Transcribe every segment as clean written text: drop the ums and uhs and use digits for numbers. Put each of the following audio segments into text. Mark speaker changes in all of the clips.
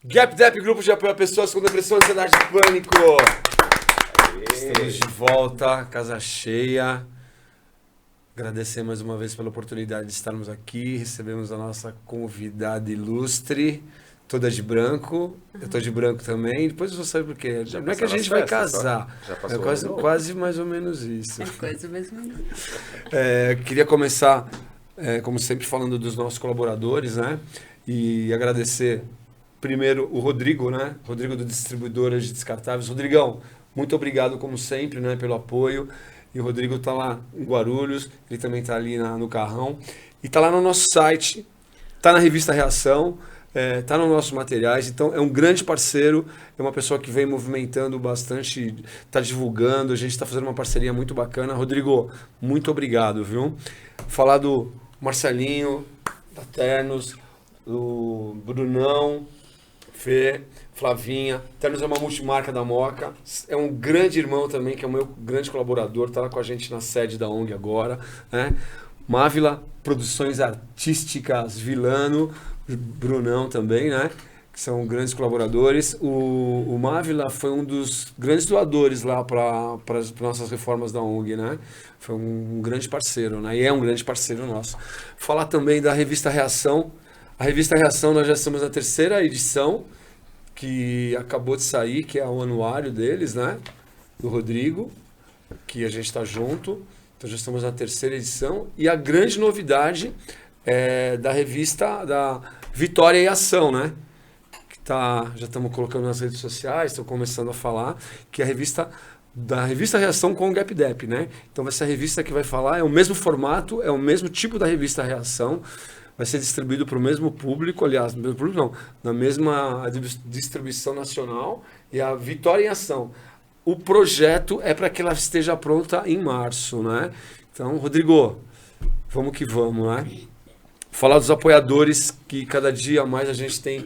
Speaker 1: GapDep, grupo de apoio a pessoas com depressão, ansiedade e pânico. Estamos de volta, casa cheia. Agradecer mais uma vez pela oportunidade de estarmos aqui. Recebemos a nossa convidada ilustre, toda de branco. Eu tô de branco também. Depois você sabe por quê. Não é que a gente vai casar. É quase mais ou menos isso.
Speaker 2: É quase mais ou menos.
Speaker 1: Queria começar, como sempre, falando dos nossos colaboradores, né? E agradecer primeiro o Rodrigo, né? Rodrigo do Distribuidoras de Descartáveis. Rodrigão, muito obrigado, como sempre, né, pelo apoio. E o Rodrigo está lá em Guarulhos, ele também está ali no Carrão. E está lá no nosso site, está na revista Reação, está nos nossos materiais. Então, é um grande parceiro, é uma pessoa que vem movimentando bastante, está divulgando, a gente está fazendo uma parceria muito bacana. Rodrigo, muito obrigado, viu? Falar do Marcelinho, da Ternos, do Brunão, Fê, Flavinha. Ternos é uma multimarca da Moca. É um grande irmão também, que é o meu grande colaborador. Está lá com a gente na sede da ONG agora. Né? Mávila Produções Artísticas Vilano. Brunão também, né? Que são grandes colaboradores. O Mávila foi um dos grandes doadores lá para as nossas reformas da ONG, né? Foi um grande parceiro, né? E é um grande parceiro nosso. Falar também da revista Reação. A revista Reação, nós já estamos na 3ª edição, que acabou de sair, que é o anuário deles, né? Do Rodrigo, que a gente está junto. Então já estamos na 3ª edição. E a grande novidade é da revista da Vitória e Ação, né? Que já estamos colocando nas redes sociais, estou começando a falar, que é a revista da revista Reação com o GapDep, né? Então vai ser a revista que vai falar, é o mesmo formato, é o mesmo tipo da revista Reação. Vai ser distribuído para o mesmo público, aliás, no mesmo público não, na mesma distribuição nacional, e a Vitória em Ação. O projeto é para que ela esteja pronta em março, né? Então, Rodrigo, vamos que vamos, né? Falar dos apoiadores, que cada dia mais a gente tem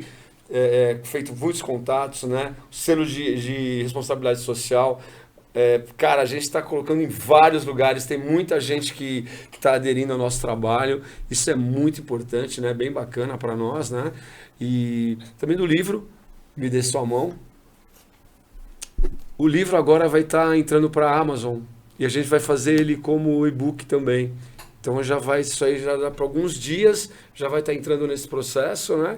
Speaker 1: feito muitos contatos, né? O selo de responsabilidade social. Cara, a gente está colocando em vários lugares, tem muita gente que está aderindo ao nosso trabalho, isso é muito importante, né? Bem bacana para nós, né? E também do livro, Me Dê Sua Mão. O livro agora vai estar entrando para a Amazon e a gente vai fazer ele como e-book também. Então isso aí já dá para alguns dias, já vai estar entrando nesse processo, né?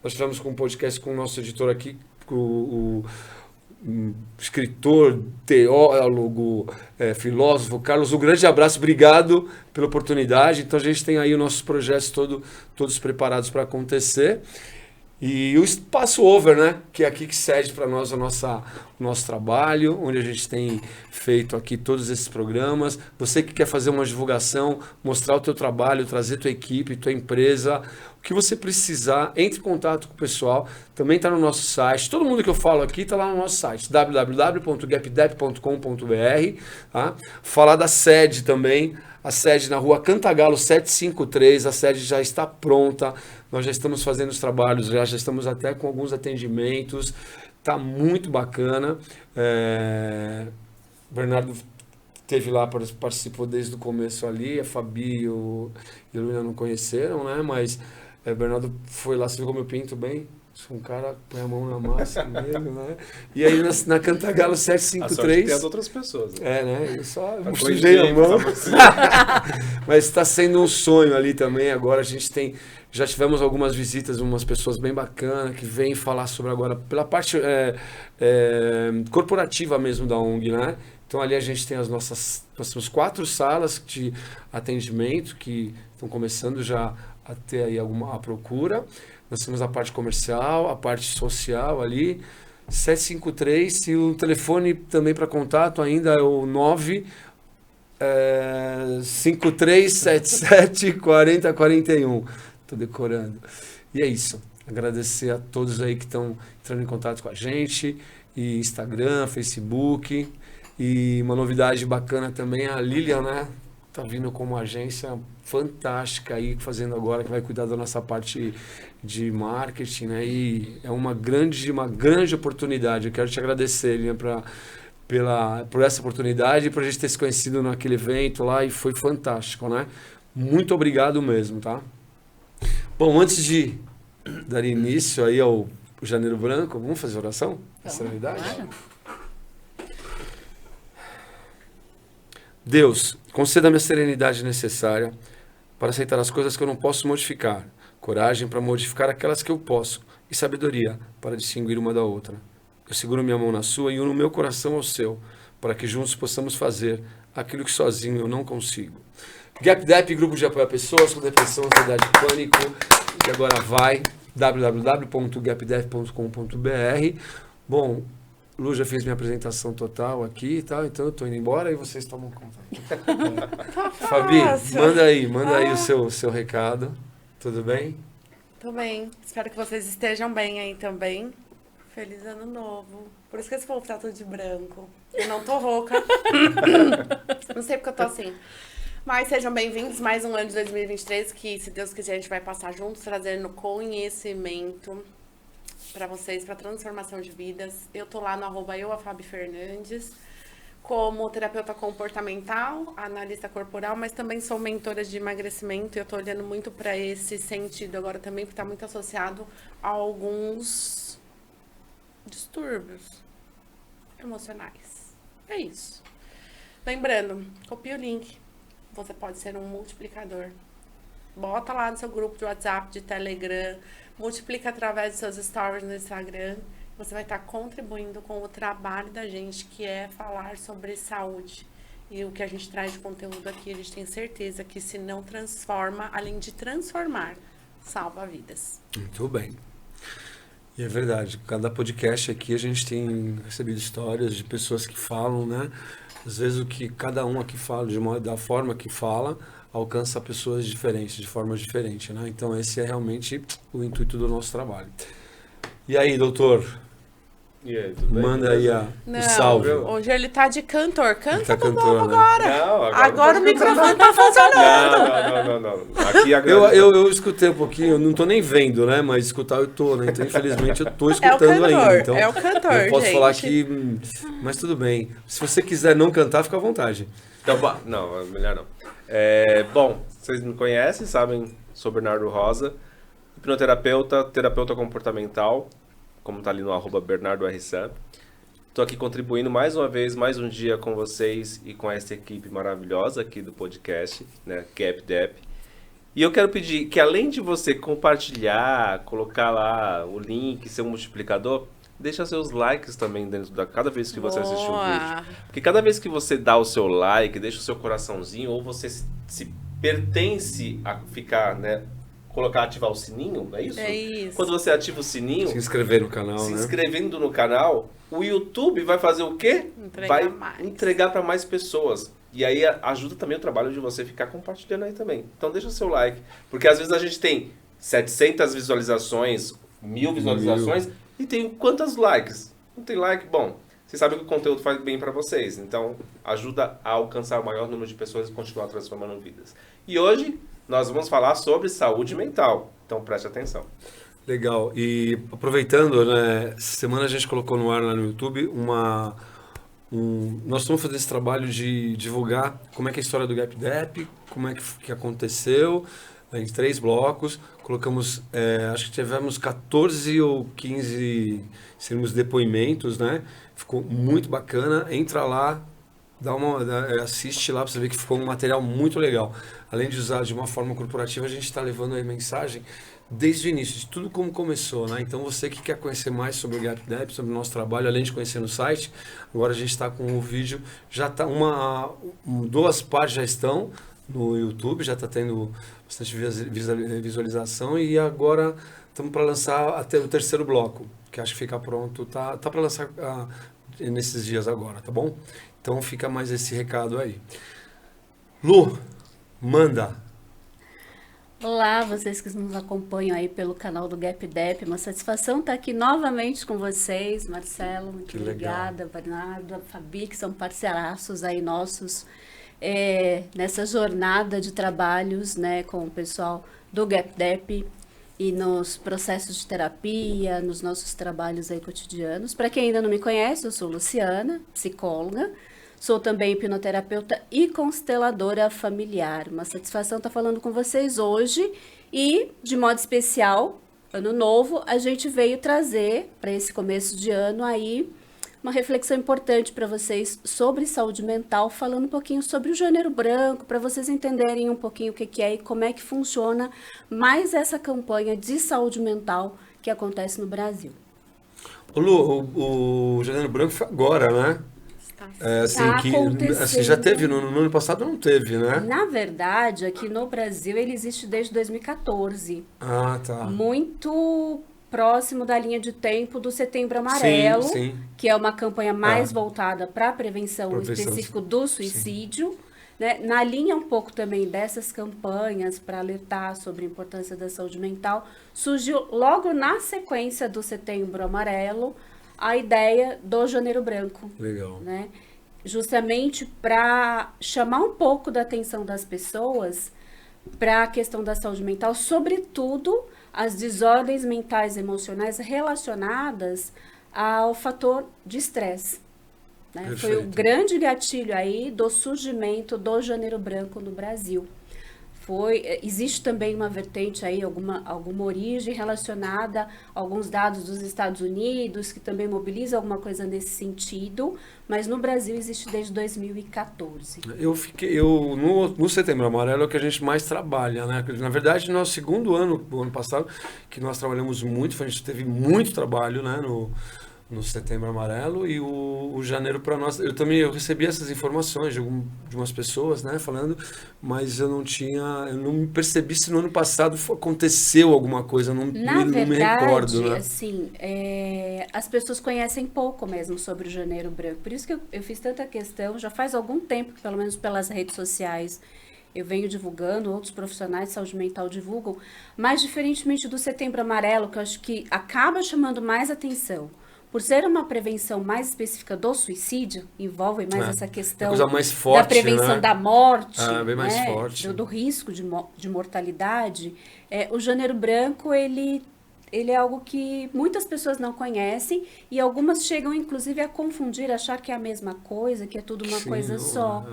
Speaker 1: Nós tivemos um podcast com o nosso editor aqui, o escritor, teólogo, filósofo, Carlos, um grande abraço, obrigado pela oportunidade. Então a gente tem aí os nossos projetos todos preparados para acontecer. E o Espaço Over, né? Que é aqui que cede para nós o nosso trabalho, onde a gente tem feito aqui todos esses programas. Você que quer fazer uma divulgação, mostrar o teu trabalho, trazer tua equipe, tua empresa, o que você precisar, entre em contato com o pessoal. Também está no nosso site. Todo mundo que eu falo aqui está lá no nosso site, www.gapdep.com.br. Tá? Falar da sede também. A sede na rua Cantagalo 753, a sede já está pronta, nós já estamos fazendo os trabalhos, já estamos até com alguns atendimentos, está muito bacana. O Bernardo esteve lá, participou desde o começo ali, a Fabi e o Luína não conheceram, né? Mas o Bernardo foi lá, você viu como eu pinto bem? Sou um cara põe a mão na massa mesmo, né? E aí na Cantagalo 753...
Speaker 3: tem as outras pessoas.
Speaker 1: Né? Né? Eu só sujei a mão. Mas está sendo um sonho ali também. Agora a gente já tivemos algumas visitas, umas pessoas bem bacanas que vêm falar sobre agora, pela parte corporativa mesmo da ONG, né? Então ali a gente tem nós temos 4 salas de atendimento que estão começando já a ter aí a procura. Nós temos a parte comercial, a parte social ali, 753, e o telefone também para contato ainda é o 5377 4041. Estou decorando. E é isso. Agradecer a todos aí que estão entrando em contato com a gente, e Instagram, Facebook, e uma novidade bacana também, a Lilian, né? Tá vindo como agência fantástica aí, fazendo agora, que vai cuidar da nossa parte de marketing, né? E é uma grande oportunidade. Eu quero te agradecer, Lilian, por essa oportunidade e por a gente ter se conhecido naquele evento lá, e foi fantástico, né? Muito obrigado mesmo, tá? Bom, antes de dar início aí ao o janeiro branco. Vamos fazer oração?
Speaker 2: Então,
Speaker 1: Serenidade?
Speaker 2: claro.
Speaker 1: Deus, conceda-me a serenidade necessária para aceitar as coisas que eu não posso modificar, coragem para modificar aquelas que eu posso e sabedoria para distinguir uma da outra. Eu seguro minha mão na sua e uno meu coração ao seu, para que juntos possamos fazer aquilo que sozinho eu não consigo. GapDep, grupo de apoio a pessoas com depressão, ansiedade e pânico, que agora vai, www.gapdep.com.br. Bom, Lu já fez minha apresentação total aqui e tal, então eu tô indo embora e vocês tomam conta. Fabi, manda aí o seu recado. Tudo bem?
Speaker 3: Tô bem. Espero que vocês estejam bem aí também. Feliz ano novo. Por isso que esse povo tá tudo de branco. Eu não tô rouca. Não sei porque eu tô assim. Mas sejam bem-vindos. Mais um ano de 2023 que, se Deus quiser, a gente vai passar juntos, trazendo conhecimento para vocês, para transformação de vidas. Eu tô lá no @euafabifernandes, como terapeuta comportamental, analista corporal, mas também sou mentora de emagrecimento. Eu tô olhando muito para esse sentido agora também, porque tá muito associado a alguns distúrbios emocionais. É isso. Lembrando, copia o link. Você pode ser um multiplicador. Bota lá no seu grupo de WhatsApp, de Telegram, multiplica através dos seus stories no Instagram. Você vai estar contribuindo com o trabalho da gente, que é falar sobre saúde. E o que a gente traz de conteúdo aqui, a gente tem certeza que se não transforma, além de transformar, salva vidas.
Speaker 1: Muito bem. E é verdade, cada podcast aqui a gente tem recebido histórias de pessoas que falam, né? Às vezes o que cada um aqui fala, da forma que fala, alcança pessoas diferentes, de forma diferente, né? Então esse é realmente o intuito do nosso trabalho. E aí, doutor?
Speaker 4: E aí, tudo bem?
Speaker 1: Manda aí o salve.
Speaker 3: Hoje ele tá de cantor. Canta
Speaker 1: tá
Speaker 3: pro
Speaker 1: cantor,
Speaker 3: povo
Speaker 1: né?
Speaker 3: agora.
Speaker 4: Não,
Speaker 3: Agora o microfone tá funcionando.
Speaker 4: Não. Aqui agora.
Speaker 1: Eu escutei um pouquinho, eu não tô nem vendo, né? Mas escutar eu tô, né? Então, infelizmente, eu tô
Speaker 3: É o
Speaker 1: escutando
Speaker 3: cantor,
Speaker 1: ainda. Então,
Speaker 3: é o cantor,
Speaker 1: eu posso
Speaker 3: gente.
Speaker 1: falar aqui, mas tudo bem. Se você quiser não cantar, fica à vontade.
Speaker 4: Então, não, melhor não. Bom, vocês me conhecem, sabem, sou Bernardo Rosa, hipnoterapeuta, terapeuta comportamental, como tá ali no @BernardoRSam. Estou aqui contribuindo mais uma vez, mais um dia com vocês e com essa equipe maravilhosa aqui do podcast, né, GapDep. E eu quero pedir que, além de você compartilhar, colocar lá o link, ser um multiplicador, deixa seus likes também dentro da cada vez que você assistir o vídeo. Porque cada vez que você dá o seu like, deixa o seu coraçãozinho, ou você se pertence a ficar, né, ativar o sininho, não é isso?
Speaker 3: É isso.
Speaker 4: Quando você ativa o sininho,
Speaker 1: Se inscrever no canal,
Speaker 4: se
Speaker 1: né?
Speaker 4: inscrevendo no canal, o YouTube vai fazer o quê?
Speaker 3: Entregar
Speaker 4: Vai
Speaker 3: mais.
Speaker 4: entregar para mais pessoas. E aí ajuda também o trabalho de você ficar compartilhando aí também. Então deixa o seu like. Porque às vezes a gente tem 700 visualizações, 1000 visualizações, e tem quantos likes? Não tem like? Bom, vocês sabem que o conteúdo faz bem para vocês. Então ajuda a alcançar o maior número de pessoas e continuar transformando vidas. E hoje nós vamos falar sobre saúde mental. Então preste atenção.
Speaker 1: Legal. E aproveitando, né? Essa semana a gente colocou no ar lá no YouTube nós estamos fazendo esse trabalho de divulgar como é que é a história do GapDep, como é que aconteceu, em 3 blocos. Colocamos, acho que tivemos 14 ou 15 depoimentos, né? Ficou muito bacana. Entra lá, assiste lá para você ver que ficou um material muito legal. Além de usar de uma forma corporativa, a gente está levando a mensagem desde o início, de tudo como começou, né? Então você que quer conhecer mais sobre o GapDep, sobre o nosso trabalho, além de conhecer no site, agora a gente está com o vídeo, já está 2 partes já estão no YouTube, já está tendo bastante visualização, e agora estamos para lançar até o 3º bloco, que acho que fica pronto, tá para lançar nesses dias agora, tá bom? Então fica mais esse recado aí. Lu, manda!
Speaker 2: Olá, vocês que nos acompanham aí pelo canal do GapDep, uma satisfação estar aqui novamente com vocês, Marcelo, muito
Speaker 1: Que legal.
Speaker 2: obrigada, Bernardo, a Fabi, que são parceiraços aí nossos nessa jornada de trabalhos, né, com o pessoal do GapDep e nos processos de terapia, nos nossos trabalhos aí cotidianos. Para quem ainda não me conhece, eu sou Luciana, psicóloga. Sou também hipnoterapeuta e consteladora familiar. Uma satisfação estar falando com vocês hoje e, de modo especial, ano novo, a gente veio trazer para esse começo de ano aí uma reflexão importante para vocês sobre saúde mental, falando um pouquinho sobre o Janeiro Branco, para vocês entenderem um pouquinho o que é e como é que funciona mais essa campanha de saúde mental que acontece no Brasil.
Speaker 1: Ô Lu, o Janeiro Branco foi agora, né?
Speaker 2: Tá acontecendo.
Speaker 1: Já teve, no ano passado não teve, né?
Speaker 2: Na verdade, aqui no Brasil ele existe desde 2014.
Speaker 1: Ah, tá.
Speaker 2: Muito próximo da linha de tempo do Setembro Amarelo,
Speaker 1: Sim.
Speaker 2: que é uma campanha mais voltada para a prevenção específica do
Speaker 1: Sim.
Speaker 2: suicídio, né? Na linha um pouco também dessas campanhas para alertar sobre a importância da saúde mental, surgiu logo na sequência do Setembro Amarelo a ideia do Janeiro Branco.
Speaker 1: Legal.
Speaker 2: Né? Justamente para chamar um pouco da atenção das pessoas para a questão da saúde mental, sobretudo as desordens mentais e emocionais relacionadas ao fator de estresse. Né? Foi o grande gatilho aí do surgimento do Janeiro Branco no Brasil. Existe também uma vertente aí, alguma origem relacionada a alguns dados dos Estados Unidos, que também mobiliza alguma coisa nesse sentido, mas no Brasil existe desde 2014.
Speaker 1: No Setembro Amarelo é o que a gente mais trabalha, né? Na verdade, no nosso segundo ano, o ano passado, que nós trabalhamos muito, a gente teve muito trabalho, né, no Setembro Amarelo, e o Janeiro para nós, eu recebi essas informações de umas pessoas, né, falando, mas eu não me percebi se no ano passado aconteceu alguma coisa, não me recordo, né?
Speaker 2: Assim, as pessoas conhecem pouco mesmo sobre o Janeiro Branco, por isso que eu fiz tanta questão, já faz algum tempo, pelo menos pelas redes sociais, eu venho divulgando, outros profissionais de saúde mental divulgam, mas diferentemente do Setembro Amarelo, que eu acho que acaba chamando mais atenção, por ser uma prevenção mais específica do suicídio, envolve mais essa questão
Speaker 1: mais forte,
Speaker 2: da prevenção, né, da morte,
Speaker 1: bem mais forte.
Speaker 2: Do risco de mortalidade. O Janeiro Branco, ele é algo que muitas pessoas não conhecem e algumas chegam, inclusive, a confundir, achar que é a mesma coisa, que é tudo uma coisa só.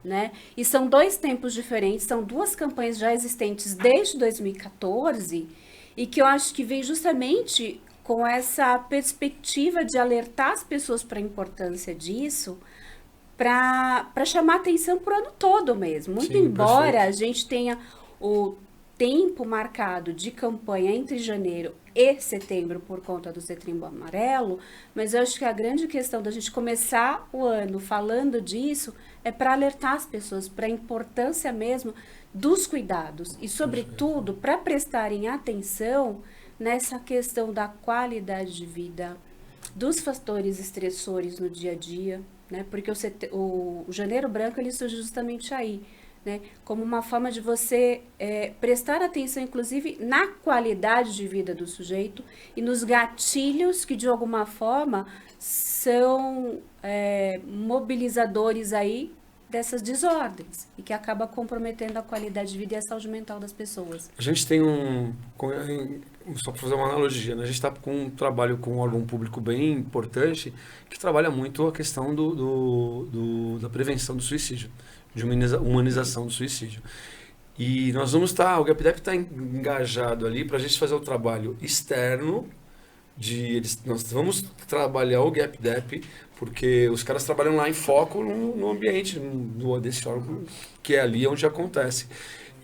Speaker 2: Né? E são dois tempos diferentes, são duas campanhas já existentes desde 2014 e que eu acho que vem justamente com essa perspectiva de alertar as pessoas para a importância disso, para chamar atenção para o ano todo mesmo. Muito embora a gente tenha o tempo marcado de campanha entre janeiro e setembro por conta do Setembro Amarelo, mas eu acho que a grande questão da gente começar o ano falando disso é para alertar as pessoas para a importância mesmo dos cuidados e, sobretudo, para prestarem atenção nessa questão da qualidade de vida, dos fatores estressores no dia a dia, né? Porque o Janeiro Branco ele surge justamente aí, né? Como uma forma de você prestar atenção, inclusive, na qualidade de vida do sujeito e nos gatilhos que, de alguma forma, são mobilizadores aí dessas desordens e que acaba comprometendo a qualidade de vida e a saúde mental das pessoas.
Speaker 1: A gente tem só para fazer uma analogia, né? A gente está com um trabalho com um órgão público bem importante que trabalha muito a questão da prevenção do suicídio, de humanização do suicídio. E nós vamos o GapDep está engajado ali para a gente fazer o trabalho externo, nós vamos trabalhar o GapDep, porque os caras trabalham lá em foco no ambiente desse órgão, que é ali onde acontece.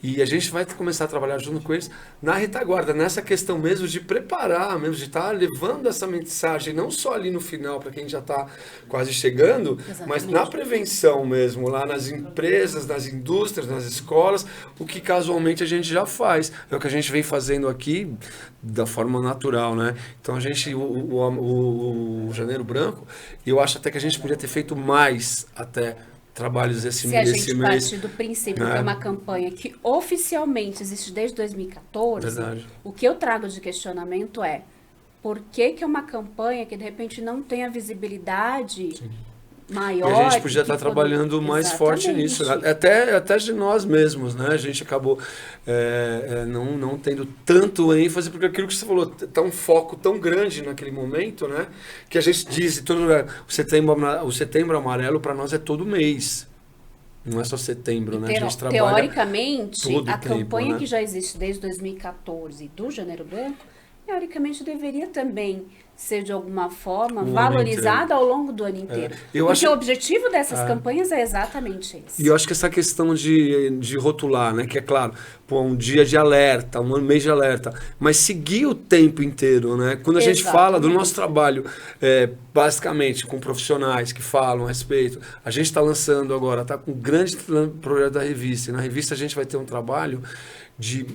Speaker 1: E a gente vai começar a trabalhar junto com eles na retaguarda, nessa questão mesmo de preparar, mesmo de estar levando essa mensagem, não só ali no final, para quem já está quase chegando, exatamente, mas na prevenção mesmo, lá nas empresas, nas indústrias, nas escolas, o que casualmente a gente já faz. É o que a gente vem fazendo aqui da forma natural, né? Então a gente, o Janeiro Branco, eu acho até que a gente podia ter feito mais até trabalhos esse mês.
Speaker 2: Se a gente parte do princípio que é uma campanha que oficialmente existe desde 2014, verdade, o que eu trago de questionamento é por que é uma campanha que de repente não tem a visibilidade maior?
Speaker 1: E a gente podia estar trabalhando mais forte nisso, até de nós mesmos, né? A gente acabou não tendo tanto ênfase, porque aquilo que você falou, tá um foco tão grande naquele momento, né? Que a gente diz, o Setembro Amarelo para nós é todo mês. Não é só setembro, né? A gente trabalha
Speaker 2: teoricamente, a campanha,
Speaker 1: né,
Speaker 2: que já existe desde 2014 do Janeiro Branco teoricamente deveria também ser de alguma forma
Speaker 1: O ano
Speaker 2: valorizada ao longo do ano inteiro.
Speaker 1: Eu
Speaker 2: Porque
Speaker 1: acho-
Speaker 2: o objetivo dessas campanhas é exatamente esse.
Speaker 1: E eu acho que essa questão de rotular, né? Que é claro, pô, um dia de alerta, um mês de alerta, mas seguir o tempo inteiro, né? Quando a gente fala do
Speaker 2: Exatamente.
Speaker 1: nosso trabalho, basicamente com profissionais que falam a respeito, a gente está lançando agora, tá com um grande projeto da revista. E na revista a gente vai ter um trabalho de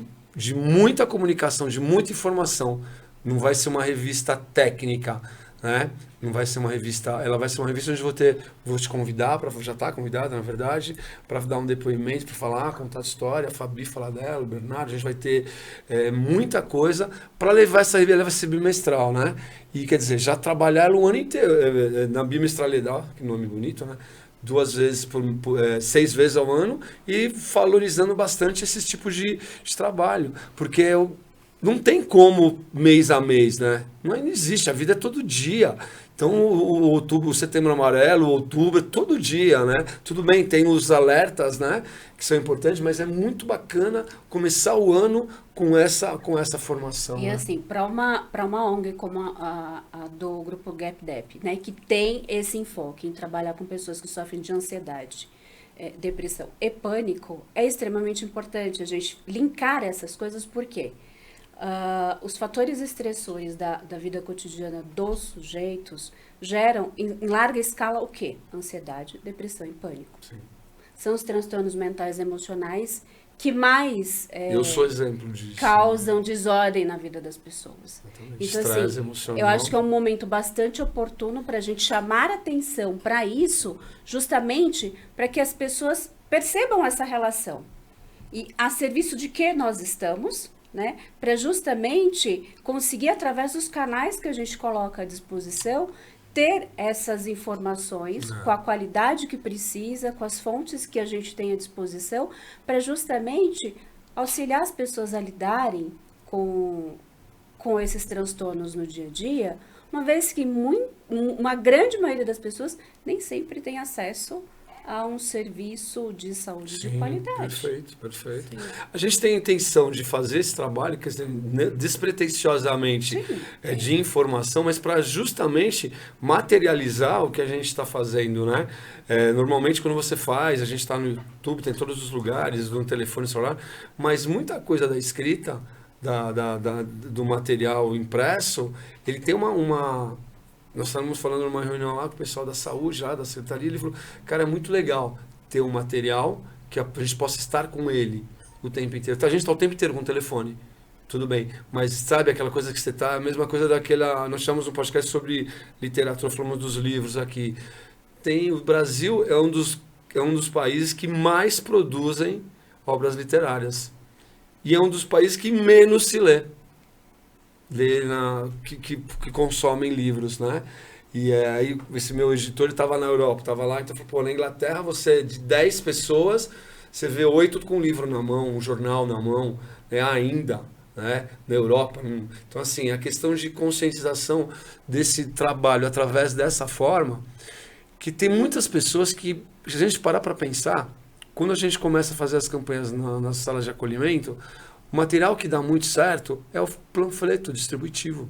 Speaker 1: muita comunicação, de muita informação. Não vai ser uma revista técnica, né? Não vai ser uma revista, ela vai ser uma revista onde vou te convidar, já está convidada, na verdade, para dar um depoimento, para falar, contar a história, a Fabi falar dela, o Bernardo, a gente vai ter muita coisa para levar essa revista, ela vai ser bimestral, né? E quer dizer, já trabalhar ela o ano inteiro, na bimestralidade, que nome bonito, né? 2 vezes 6 vezes ao ano e valorizando bastante esses tipos de trabalho, porque não tem como mês a mês, né? Não existe, a vida é todo dia. Então, o Setembro Amarelo, o outubro, é todo dia, né? Tudo bem, tem os alertas, né? Que são importantes, mas é muito bacana começar o ano com essa formação.
Speaker 2: E
Speaker 1: né?
Speaker 2: assim, para uma ONG como a do Grupo GapDep, né, que tem esse enfoque em trabalhar com pessoas que sofrem de ansiedade, depressão e pânico, é extremamente importante a gente linkar essas coisas, porque os fatores estressores da vida cotidiana dos sujeitos geram, em larga escala, o quê? Ansiedade, depressão e pânico.
Speaker 1: Sim.
Speaker 2: São os transtornos mentais e emocionais que mais
Speaker 1: Eu sou exemplo disso.
Speaker 2: causam desordem na vida das pessoas.
Speaker 1: Exatamente.
Speaker 2: Então,
Speaker 1: Estresse
Speaker 2: assim,
Speaker 1: emocional.
Speaker 2: eu acho que é um momento bastante oportuno para a gente chamar atenção para isso, justamente para que as pessoas percebam essa relação. E a serviço de que nós estamos, né? Para justamente conseguir, através dos canais que a gente coloca à disposição, ter essas informações com a qualidade que precisa, com as fontes que a gente tem à disposição, para justamente auxiliar as pessoas a lidarem com esses transtornos no dia a dia, uma vez que uma grande maioria das pessoas nem sempre tem acesso a um serviço de saúde de qualidade.
Speaker 1: Perfeito, perfeito. Sim. A gente tem a intenção de fazer esse trabalho, quer dizer, despretensiosamente, de informação, mas para justamente materializar o que a gente está fazendo, né? Normalmente quando você faz, a gente está no YouTube, tem em todos os lugares, no telefone celular, mas muita coisa da escrita, do material impresso, ele tem Nós estávamos falando numa reunião lá com o pessoal da saúde, lá da secretaria, ele falou, cara, é muito legal ter um material que a gente possa estar com ele o tempo inteiro. Então, a gente está o tempo inteiro com o telefone, tudo bem, mas sabe aquela coisa que você está, a mesma coisa nós chamamos um podcast sobre literatura, falamos dos livros aqui. O Brasil é um dos países que mais produzem obras literárias e é um dos países que menos se lê. Que consomem livros, né? E aí esse meu editor estava na Europa, estava lá, então falou, pô, na Inglaterra você, de 10 pessoas, você vê 8 com um livro na mão, um jornal na mão, né? Ainda, né? Na Europa. Então, assim, a questão de conscientização desse trabalho através dessa forma, que tem muitas pessoas que, se a gente parar para pensar, quando a gente começa a fazer as campanhas nas salas de acolhimento, o material que dá muito certo é o panfleto distributivo.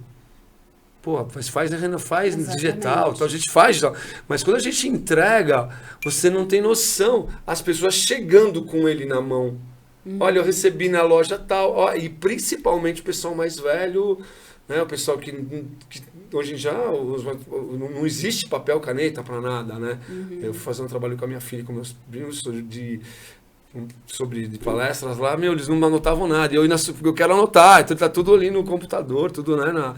Speaker 1: Pô, faz digital, então a gente faz digital. Mas quando a gente entrega, você não tem noção. As pessoas chegando com ele na mão. Olha, eu recebi na loja tal. Ó, e principalmente o pessoal mais velho, né? O pessoal que hoje já não existe papel, caneta para nada, né? Eu fui fazer um trabalho com a minha filha, com meus primos, sobre palestras lá, eles não anotavam nada, eu quero anotar, então tá tudo ali no computador, tudo, né?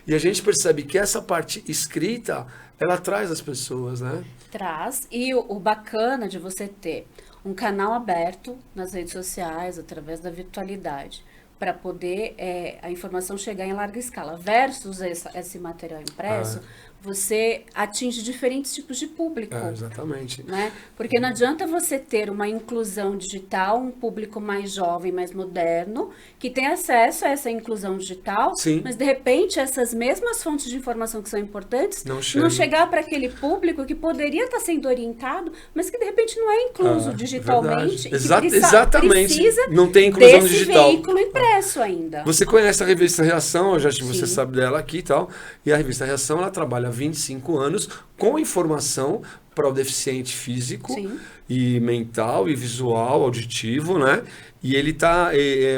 Speaker 1: E a gente percebe que essa parte escrita, ela traz as pessoas, né?
Speaker 2: Traz, e o bacana de você ter um canal aberto nas redes sociais, através da virtualidade, para poder a informação chegar em larga escala, versus esse material impresso, você atinge diferentes tipos de público.
Speaker 1: Exatamente.
Speaker 2: Né? Porque não adianta você ter uma inclusão digital, um público mais jovem, mais moderno, que tem acesso a essa inclusão digital,
Speaker 1: Sim.
Speaker 2: mas de repente essas mesmas fontes de informação que são importantes
Speaker 1: Não
Speaker 2: não chegar para aquele público que poderia estar sendo orientado, mas que de repente não é incluso digitalmente. E
Speaker 1: Exatamente.
Speaker 2: Precisa
Speaker 1: não tem inclusão
Speaker 2: desse
Speaker 1: digital.
Speaker 2: veículo impresso ainda.
Speaker 1: Você conhece a revista Reação, você
Speaker 2: Sim.
Speaker 1: sabe dela aqui e tal. E a revista Reação, ela trabalha há 25 anos com informação para o deficiente físico
Speaker 2: Sim.
Speaker 1: e mental e visual, auditivo, né? E ele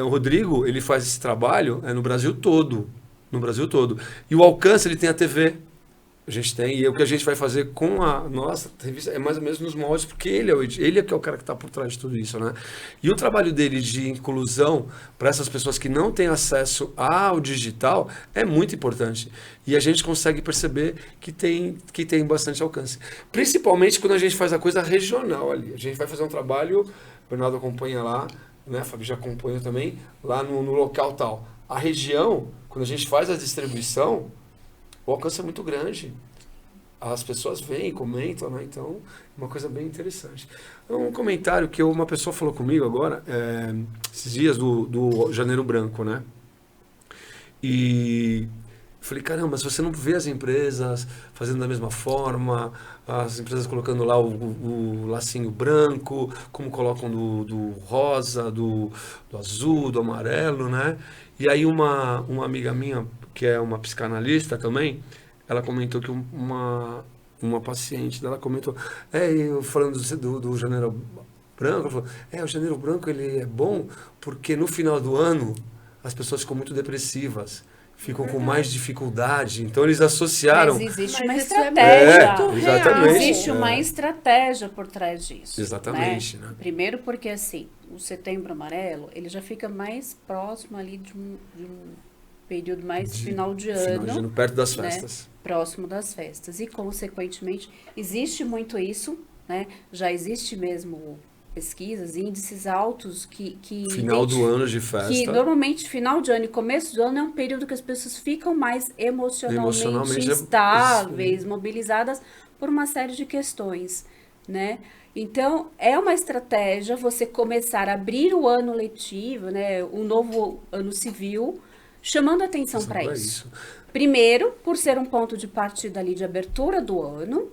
Speaker 1: o Rodrigo, ele faz esse trabalho no Brasil todo. No Brasil todo. E o alcance, ele tem a TV. A gente tem, e o que a gente vai fazer com a nossa revista é mais ou menos nos moldes, porque ele é que é o cara que está por trás de tudo isso, né? E o trabalho dele de inclusão para essas pessoas que não têm acesso ao digital é muito importante. E a gente consegue perceber que tem bastante alcance. Principalmente quando a gente faz a coisa regional ali. A gente vai fazer um trabalho, o Bernardo acompanha lá, né? A Fabi já acompanha também, lá no local tal. A região, quando a gente faz a distribuição, o alcance é muito grande. As pessoas vêm, comentam, né? Então, é uma coisa bem interessante. Um comentário que uma pessoa falou comigo agora, esses dias do Janeiro Branco, né? E eu falei, caramba, se você não vê as empresas fazendo da mesma forma, as empresas colocando lá o lacinho branco, como colocam do rosa, do azul, do amarelo, né? E aí uma amiga minha, que é uma psicanalista também, ela comentou que uma paciente dela comentou, eu falando do Janeiro Branco, ela falou, o Janeiro Branco ele é bom porque no final do ano as pessoas ficam muito depressivas, ficam com mais dificuldade, então eles associaram...
Speaker 2: Mas existe uma
Speaker 3: isso é
Speaker 2: estratégia.
Speaker 3: muito
Speaker 1: exatamente.
Speaker 3: real.
Speaker 2: Existe uma estratégia por trás disso.
Speaker 1: Exatamente, né?
Speaker 2: Primeiro porque, assim, o Setembro Amarelo, ele já fica mais próximo ali de um período mais final de ano.
Speaker 1: Perto das
Speaker 2: né?
Speaker 1: festas.
Speaker 2: Próximo das festas. E, consequentemente, existe muito isso, né? Já existe mesmo pesquisas, índices altos que
Speaker 1: Final do ano de festa.
Speaker 2: que normalmente final de ano e começo do ano é um período que as pessoas ficam mais emocionalmente estáveis, mobilizadas por uma série de questões, né? Então, é uma estratégia você começar a abrir o ano letivo, né, o novo ano civil, chamando atenção para isso. Primeiro, por ser um ponto de partida ali de abertura do ano,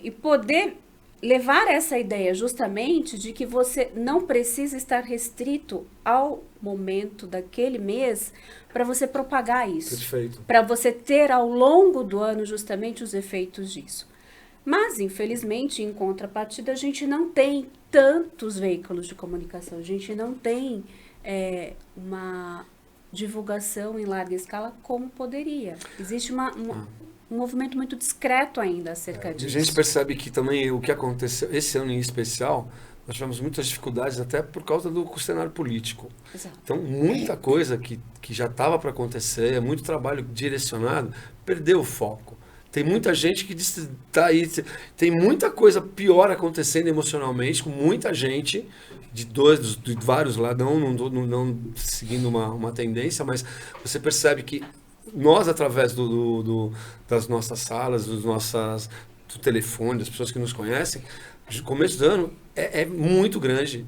Speaker 2: e poder levar essa ideia justamente de que você não precisa estar restrito ao momento daquele mês para você propagar isso.
Speaker 1: Perfeito.
Speaker 2: Para você ter ao longo do ano justamente os efeitos disso. Mas, infelizmente, em contrapartida, a gente não tem tantos veículos de comunicação, a gente não tem uma divulgação em larga escala como poderia. Existe um movimento muito discreto ainda acerca disso.
Speaker 1: A gente percebe que também o que aconteceu esse ano em especial, nós tivemos muitas dificuldades até por causa do cenário político.
Speaker 2: Exato.
Speaker 1: Então, muita coisa que já estava para acontecer, muito trabalho direcionado, perdeu o foco. Tem muita gente que está aí, tem muita coisa pior acontecendo emocionalmente, com muita gente, de vários lados, não seguindo uma tendência, mas você percebe que nós, através das nossas salas, do telefone, das pessoas que nos conhecem, no começo do ano é muito grande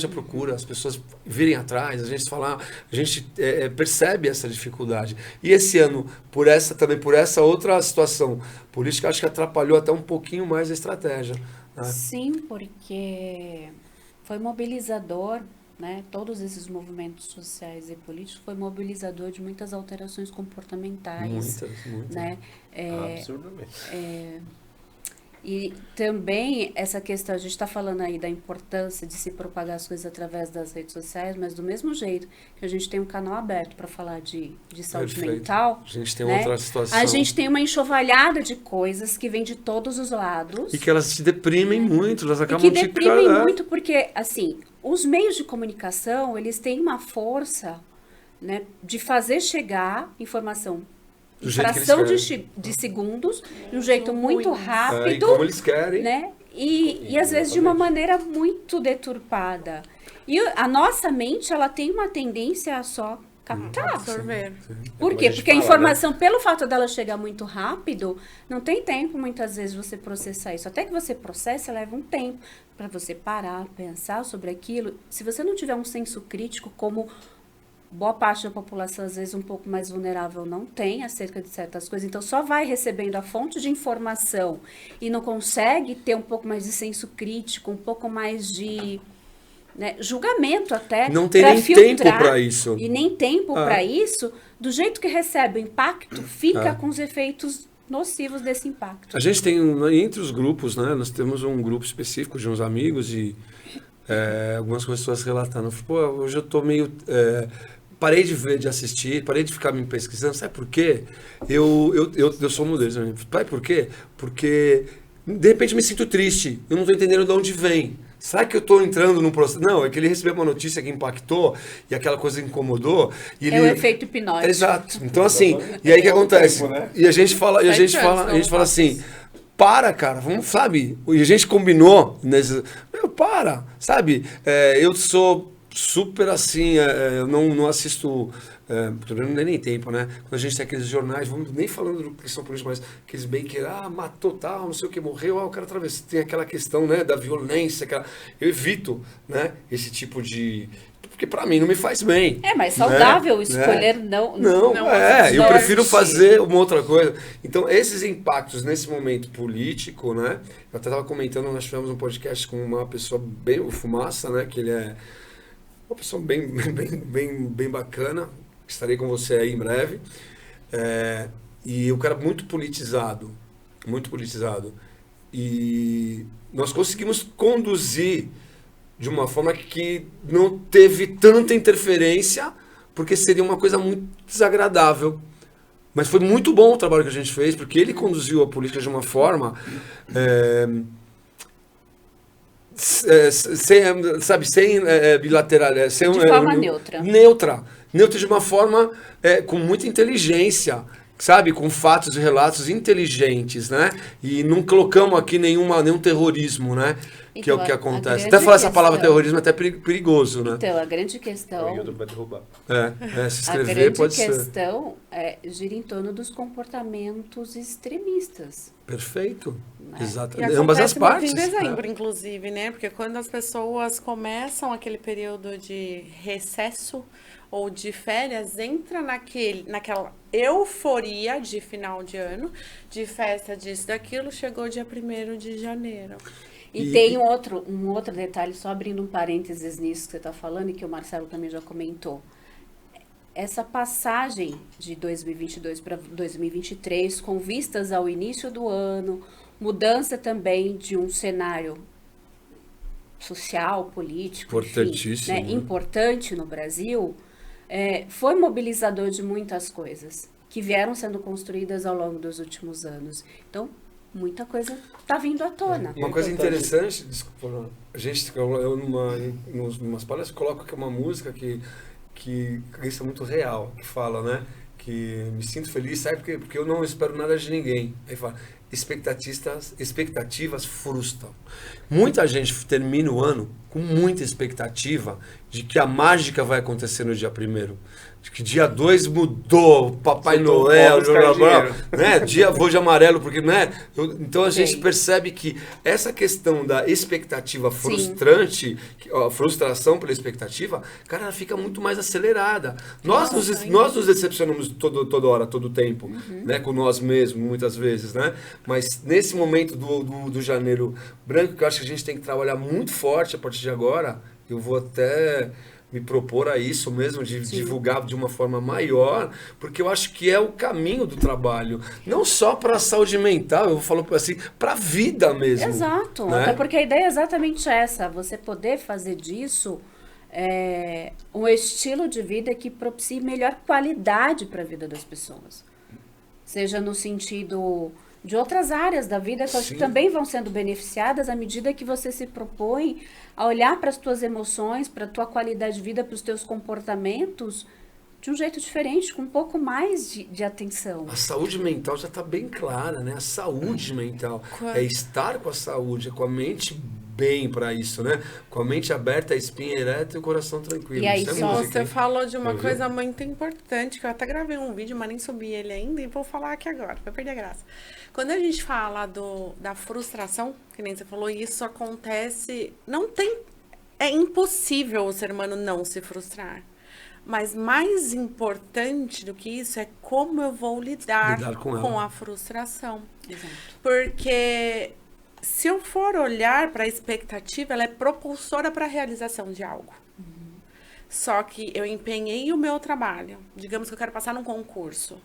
Speaker 1: a procura, as pessoas virem atrás, a gente percebe essa dificuldade. E esse ano, por essa outra situação política, acho que atrapalhou até um pouquinho mais a estratégia. Né?
Speaker 2: Sim, porque foi mobilizador, né? Todos esses movimentos sociais e políticos foi mobilizador de muitas alterações comportamentais.
Speaker 1: Muitas.
Speaker 2: Né?
Speaker 4: Absurdamente.
Speaker 2: E também essa questão, a gente está falando aí da importância de se propagar as coisas através das redes sociais, mas do mesmo jeito que a gente tem um canal aberto para falar de saúde
Speaker 1: Perfeito.
Speaker 2: mental,
Speaker 1: A gente tem
Speaker 2: né?
Speaker 1: outra situação.
Speaker 2: A gente tem uma enxovalhada de coisas que vem de todos os lados.
Speaker 1: E que elas te deprimem muito, elas acabam
Speaker 2: E que deprimem muito porque, assim, os meios de comunicação, eles têm uma força, né, de fazer chegar informação em fração de segundos, de um jeito muito rápido,
Speaker 1: como eles querem.
Speaker 2: né? E às vezes de uma maneira muito deturpada. E a nossa mente, ela tem uma tendência a só captar.
Speaker 3: Absorver.
Speaker 2: Por
Speaker 4: Como
Speaker 2: quê?
Speaker 4: a gente
Speaker 2: Porque a
Speaker 4: fala,
Speaker 2: informação, pelo fato dela chegar muito rápido, não tem tempo, muitas vezes, você processar isso. Até que você processa, leva um tempo para você parar, pensar sobre aquilo. Se você não tiver um senso crítico, como boa parte da população, às vezes, um pouco mais vulnerável, não tem acerca de certas coisas, então só vai recebendo a fonte de informação e não consegue ter um pouco mais de senso crítico, um pouco mais de... né, julgamento até,
Speaker 1: Não tem
Speaker 2: pra
Speaker 1: nem
Speaker 2: filtrar,
Speaker 1: tempo para isso.
Speaker 2: e nem tempo para isso, do jeito que recebe o impacto, fica com os efeitos nocivos desse impacto.
Speaker 1: A gente tem, entre os grupos, né? Nós temos um grupo específico de uns amigos e algumas pessoas relatando. Pô, hoje eu tô meio... parei de ver, de assistir, parei de ficar me pesquisando. Sabe por quê? Eu sou um deles. Sabe por quê? Porque, de repente, eu me sinto triste. Eu não tô entendendo de onde vem. Será que eu estou entrando num processo? Não, é que ele recebeu uma notícia que impactou e aquela coisa incomodou. E ele...
Speaker 2: É o efeito hipnótico.
Speaker 1: Exato. Então, assim, e aí o que acontece?
Speaker 4: tempo, né?
Speaker 1: E a gente fala, a gente fala assim, para, cara, vamos, sabe? E a gente combinou nesse. Meu, para, sabe? Eu sou super assim, eu não assisto. Não é nem tempo, né? Quando a gente tem aqueles jornais, vamos nem falando do questão política, mas aqueles bem que, matou tal, não sei o que, morreu, o cara atravessou. Tem aquela questão, né, da violência, eu evito, né, esse tipo de... Porque pra mim não me faz bem.
Speaker 2: É mais saudável
Speaker 1: né?
Speaker 2: escolher
Speaker 1: Não,
Speaker 2: assistir.
Speaker 1: eu prefiro fazer uma outra coisa. Então, esses impactos nesse momento político, né? Eu até estava comentando, nós tivemos um podcast com uma pessoa bem, o Fumaça, né? Que ele é uma pessoa bem bacana. Estarei com você aí em breve. E o cara muito politizado. E nós conseguimos conduzir de uma forma que não teve tanta interferência, porque seria uma coisa muito desagradável. Mas foi muito bom o trabalho que a gente fez, porque ele conduziu a política de uma forma... sem bilateral...
Speaker 2: De forma neutra.
Speaker 1: Neutra de uma forma com muita inteligência, sabe? Com fatos e relatos inteligentes, né? E não colocamos aqui nenhum terrorismo, né?
Speaker 2: Então,
Speaker 1: que é o que acontece.
Speaker 2: Até
Speaker 1: falar essa palavra terrorismo é até perigoso, né?
Speaker 2: Então, a grande questão...
Speaker 4: O YouTube vai derrubar.
Speaker 1: Se
Speaker 2: A
Speaker 1: inscrever
Speaker 2: grande
Speaker 1: pode ser.
Speaker 2: questão gira em torno dos comportamentos extremistas.
Speaker 1: Perfeito.
Speaker 3: E
Speaker 1: Exatamente. Ambas as
Speaker 3: acontece
Speaker 1: partes.
Speaker 3: muito em
Speaker 1: né?
Speaker 3: dezembro, inclusive, né? Porque quando as pessoas começam aquele período de recesso ou de férias, entra naquela euforia de final de ano, de festa disso, daquilo, chegou dia 1º de janeiro.
Speaker 2: E tem um outro detalhe, só abrindo um parênteses nisso que você está falando, e que o Marcelo também já comentou. Essa passagem de 2022 para 2023, com vistas ao início do ano, mudança também de um cenário social, político,
Speaker 1: Importantíssimo,
Speaker 2: enfim,
Speaker 1: né?
Speaker 2: Importante no Brasil, foi mobilizador de muitas coisas que vieram sendo construídas ao longo dos últimos anos. Então, muita coisa está vindo à tona.
Speaker 1: Uma coisa interessante, desculpa, eu numas palestras coloco aqui uma música que isso é muito real, que fala, né? Que me sinto feliz, sabe? Porque eu não espero nada de ninguém. Aí fala, expectativas frustram. Muita gente termina o ano com muita expectativa de que a mágica vai acontecer no dia 1º. De que dia 2 mudou, Papai Noel, né? Vou de amarelo, porque, né? Então a gente percebe que essa questão da expectativa frustrante, a frustração pela expectativa, cara, ela fica muito mais acelerada. Nós nos decepcionamos toda hora, todo tempo, né? Com nós mesmos, muitas vezes, né? Mas nesse momento do janeiro branco, que eu acho que a gente tem que trabalhar muito forte a partir de agora, eu vou até me propor a isso mesmo, de divulgar de uma forma maior, porque eu acho que é o caminho do trabalho, não só para a saúde mental, eu falo assim, para a vida mesmo.
Speaker 2: Exato,
Speaker 1: né?
Speaker 2: até porque a ideia é exatamente essa, você poder fazer disso um estilo de vida que propicie melhor qualidade para a vida das pessoas. Seja no sentido de outras áreas da vida que também vão sendo beneficiadas à medida que você se propõe a olhar para as tuas emoções, para a tua qualidade de vida, para os teus comportamentos de um jeito diferente, com um pouco mais de atenção.
Speaker 1: A saúde mental já está bem clara, né? A saúde mental é estar com a saúde, com a mente bem para isso, né? Com a mente aberta, a espinha ereta e o coração tranquilo.
Speaker 2: E aí,
Speaker 1: Isso é
Speaker 2: só
Speaker 1: música,
Speaker 3: Você
Speaker 1: hein?
Speaker 3: falou de uma
Speaker 1: Ouviu?
Speaker 3: coisa muito importante, que eu até gravei um vídeo, mas nem subi ele ainda, e vou falar aqui agora, vai perder a graça. Quando a gente fala da frustração, que nem você falou, isso acontece, é impossível o ser humano não se frustrar. Mas mais importante do que isso é como eu vou lidar
Speaker 1: com
Speaker 3: com
Speaker 1: ela.
Speaker 3: a frustração.
Speaker 2: Exato.
Speaker 3: Porque se eu for olhar para a expectativa, ela é propulsora para a realização de algo. Só que eu empenhei o meu trabalho. Digamos que eu quero passar num concurso.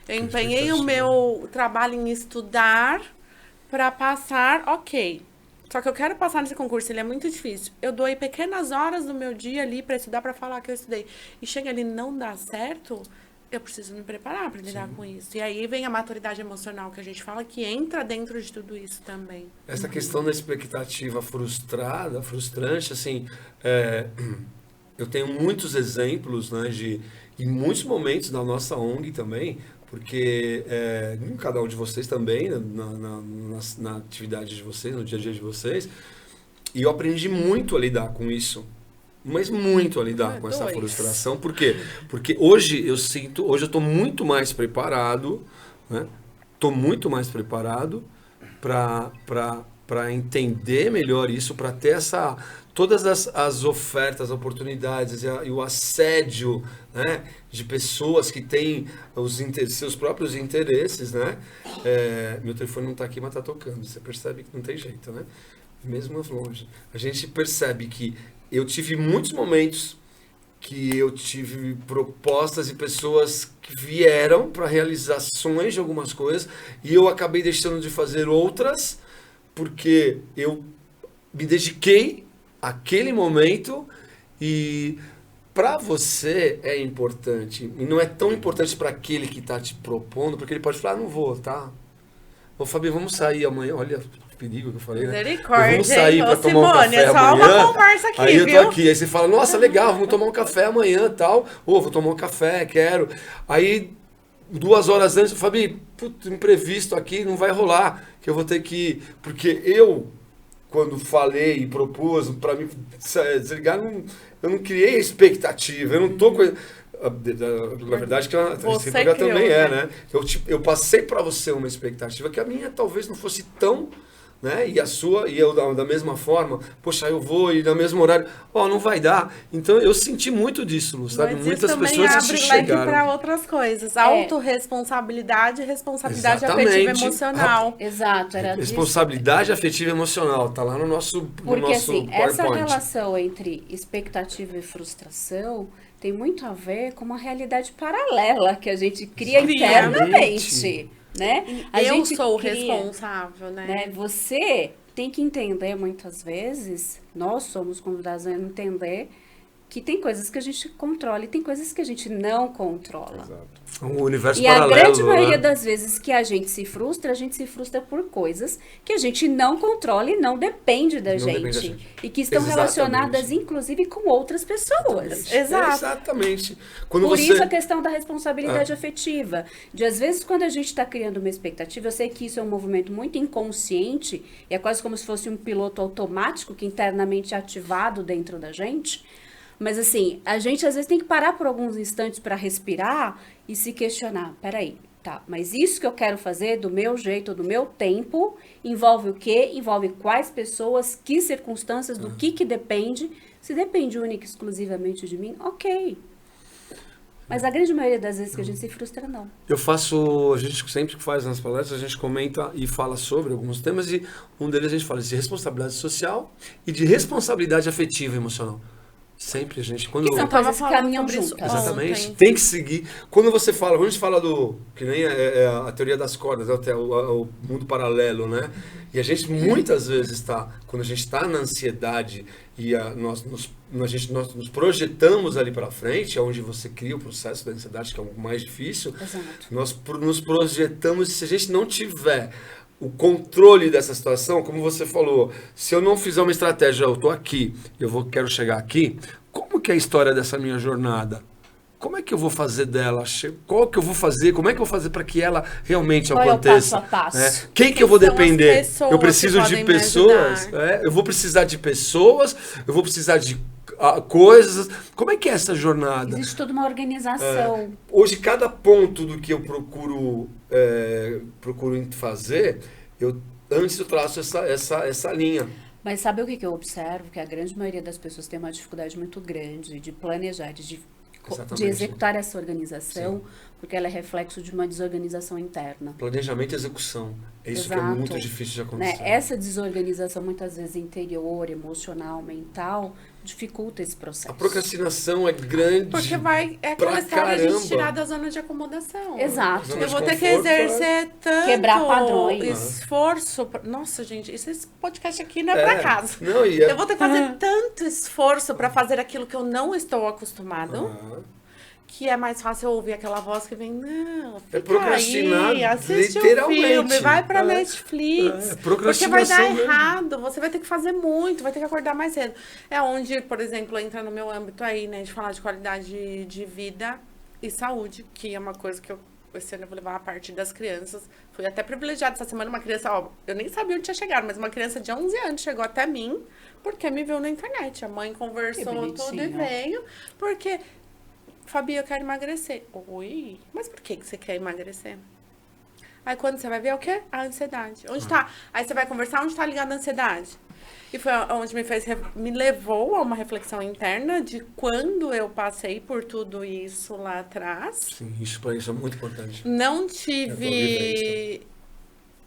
Speaker 3: Eu empenhei o meu trabalho em estudar para passar, ok. Só que eu quero passar nesse concurso, ele é muito difícil. Eu doei pequenas horas do meu dia ali para estudar, para falar que eu estudei. E chega ali e não dá certo, eu preciso me preparar para lidar com isso. E aí vem a maturidade emocional que a gente fala, que entra dentro de tudo isso também.
Speaker 1: Essa questão da expectativa frustrante, assim, eu tenho muitos exemplos, né, em muitos momentos da nossa ONG também, porque em cada um de vocês também, na atividade de vocês, no dia a dia de vocês, e eu aprendi muito a lidar com isso. Mas muito a lidar com essa frustração. Por quê? Porque hoje eu estou muito mais preparado, né? Estou muito mais preparado para entender melhor isso, para ter todas as ofertas, oportunidades e o assédio, né, de pessoas que têm seus próprios interesses, né? Meu telefone não está aqui, mas está tocando. Você percebe que não tem jeito, né? Mesmo longe. A gente percebe que eu tive muitos momentos que eu tive propostas e pessoas que vieram para realizações de algumas coisas e eu acabei deixando de fazer outras porque eu me dediquei àquele momento e para você é importante e não é tão importante para aquele que está te propondo, porque ele pode falar, não vou, tá? Ô, Fabi, vamos sair amanhã, olha o perigo que eu falei, né?
Speaker 3: Misericórdia,
Speaker 1: Vamos sair
Speaker 3: hein?
Speaker 1: para
Speaker 3: Ô,
Speaker 1: tomar um
Speaker 3: Simone,
Speaker 1: café
Speaker 3: é só
Speaker 1: amanhã.
Speaker 3: uma conversa aqui,
Speaker 1: Aí eu tô
Speaker 3: viu?
Speaker 1: aqui, aí você fala, nossa, legal, vamos tomar um café amanhã, tal. Ô, vou tomar um café, quero. Aí 2 horas antes, Fabi, putz, imprevisto aqui, não vai rolar, que eu vou ter que ir. Porque eu, quando falei e propus para mim desligar, eu não criei expectativa, eu não tô com... Na verdade, que a recíproca também né? Eu passei para você uma expectativa que a minha talvez não fosse tão, né? E a sua, e eu da mesma forma, poxa, eu vou e no mesmo horário, não vai dar. Então eu senti muito disso, Lu, sabe?
Speaker 3: Mas
Speaker 1: Muitas
Speaker 3: isso também
Speaker 1: pessoas que
Speaker 3: abre leque
Speaker 1: chegaram.
Speaker 3: para outras coisas. Autorresponsabilidade e responsabilidade afetiva e emocional.
Speaker 2: Exato, era disso.
Speaker 1: Responsabilidade afetiva e emocional, tá lá no nosso
Speaker 2: Porque assim, essa
Speaker 1: PowerPoint.
Speaker 2: relação entre expectativa e frustração tem muito a ver com uma realidade paralela que a gente cria internamente, né?
Speaker 3: Eu sou o responsável, né?
Speaker 2: Você tem que entender muitas vezes, nós somos convidados a entender que tem coisas que a gente controla e tem coisas que a gente não controla.
Speaker 4: Exato.
Speaker 1: Um universo
Speaker 2: E
Speaker 1: paralelo,
Speaker 2: a grande maioria
Speaker 1: né?
Speaker 2: das vezes que a gente se frustra por coisas que a gente não controla e não depende da, gente, e que estão relacionadas, inclusive, com outras pessoas.
Speaker 3: Exato.
Speaker 1: Exatamente.
Speaker 2: Por isso a questão da responsabilidade afetiva. De, às vezes, quando a gente está criando uma expectativa, eu sei que isso é um movimento muito inconsciente, e é quase como se fosse um piloto automático que internamente é ativado dentro da gente. Mas assim, a gente às vezes tem que parar por alguns instantes para respirar e se questionar. Peraí, tá, mas isso que eu quero fazer do meu jeito, do meu tempo, envolve o quê? Envolve quais pessoas, que circunstâncias, do que depende. Se depende única e exclusivamente de mim, ok. Mas a grande maioria das vezes que a gente se frustra, não.
Speaker 1: A gente sempre que faz nas palestras, a gente comenta e fala sobre alguns temas e um deles a gente fala de responsabilidade social e de responsabilidade afetiva e emocional. Sempre a gente... Quando
Speaker 2: Que são coisas que caminham juntas.
Speaker 1: Exatamente. Tem que seguir. Quando a gente fala do... Que nem a teoria das cordas, até o mundo paralelo, né? E a gente muitas vezes quando a gente está na ansiedade e nós nos projetamos ali para frente, é onde você cria o processo da ansiedade, que é o mais difícil.
Speaker 2: Exato.
Speaker 1: Nós nos projetamos, e se a gente não tiver o controle dessa situação, como você falou, se eu não fizer uma estratégia, eu estou aqui, quero chegar aqui, como que é a história dessa minha jornada? como é que eu vou fazer dela? Qual que eu vou fazer? Como é que eu vou fazer para que ela realmente
Speaker 2: Qual
Speaker 1: aconteça?
Speaker 2: É o passo a passo?
Speaker 1: Quem que eu vou
Speaker 3: são as
Speaker 1: depender?
Speaker 3: pessoas
Speaker 1: Eu preciso
Speaker 3: que
Speaker 1: de
Speaker 3: podem me
Speaker 1: pessoas?
Speaker 3: ajudar?
Speaker 1: Eu vou precisar de pessoas? Eu vou precisar de coisas? Como é que é essa jornada?
Speaker 2: Existe toda uma organização.
Speaker 1: Hoje, cada ponto do que eu procuro fazer, antes eu traço essa linha.
Speaker 2: Mas sabe o que eu observo? Que a grande maioria das pessoas tem uma dificuldade muito grande de planejar, de executar essa organização, porque ela é reflexo de uma desorganização interna.
Speaker 1: Planejamento e execução. É isso que é muito difícil de acontecer.
Speaker 2: Né? Essa desorganização, muitas vezes interior, emocional, mental, dificulta esse processo.
Speaker 1: A procrastinação é grande.
Speaker 3: Porque é aquela história de te tirar da zona de acomodação.
Speaker 2: Exato.
Speaker 3: Eu vou ter que exercer tanto
Speaker 2: quebrar padrões.
Speaker 3: esforço. Nossa, gente, esse podcast aqui não é pra casa.
Speaker 1: Não,
Speaker 3: Eu vou ter que fazer tanto esforço pra fazer aquilo que eu não estou acostumado. Que é mais fácil eu ouvir aquela voz que vem, não, fica
Speaker 1: procrastinar
Speaker 3: aí, assiste
Speaker 1: literalmente.
Speaker 3: um filme, vai pra Netflix, porque vai dar
Speaker 1: mesmo.
Speaker 3: errado, você vai ter que fazer muito, vai ter que acordar mais cedo. É onde, por exemplo, entra no meu âmbito aí, né, de falar de qualidade de vida e saúde, que é uma coisa que esse ano eu vou levar a parte das crianças. Fui até privilegiada essa semana, uma criança, eu nem sabia onde tinha chegado, mas uma criança de 11 anos chegou até mim, porque me viu na internet. A mãe conversou tudo e veio, porque... Fabi, eu quero emagrecer. Oi? Mas por que você quer emagrecer? Aí quando você vai ver, é o quê? A ansiedade. Onde tá? Aí você vai conversar, onde tá ligada a ansiedade? E foi onde me levou a uma reflexão interna de quando eu passei por tudo isso lá atrás.
Speaker 1: Sim, isso para isso é muito importante.
Speaker 3: Não tive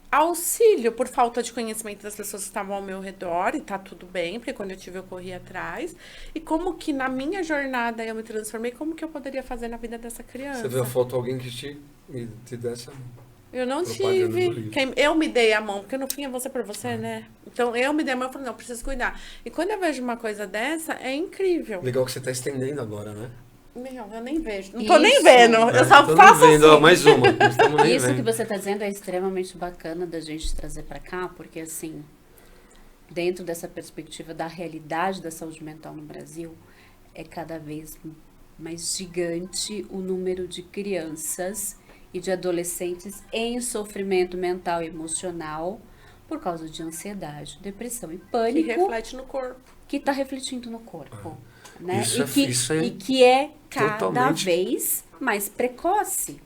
Speaker 3: auxílio por falta de conhecimento das pessoas que estavam ao meu redor, e tá tudo bem, porque quando eu tive eu corri atrás. E como que na minha jornada eu me transformei, como que eu poderia fazer na vida dessa criança?
Speaker 1: Você viu a foto de alguém que te desse a mão?
Speaker 3: Eu não tive. Eu me dei a mão, porque no fim é você por você, né? Então eu me dei a mão e falei, não, preciso cuidar. E quando eu vejo uma coisa dessa, é incrível.
Speaker 1: Legal que você tá estendendo agora, né?
Speaker 3: Meu, eu nem vejo. Não tô nem vendo. Eu só faço
Speaker 1: vendo,
Speaker 3: assim.
Speaker 1: ó, mais uma.
Speaker 2: Isso que você está dizendo é extremamente bacana da gente trazer para cá, porque assim, dentro dessa perspectiva da realidade da saúde mental no Brasil, é cada vez mais gigante o número de crianças e de adolescentes em sofrimento mental e emocional por causa de ansiedade, depressão e pânico.
Speaker 3: Que reflete no corpo.
Speaker 2: Que está refletindo no corpo. Né?
Speaker 1: E
Speaker 2: que é cada
Speaker 1: totalmente...
Speaker 2: vez mais precoce.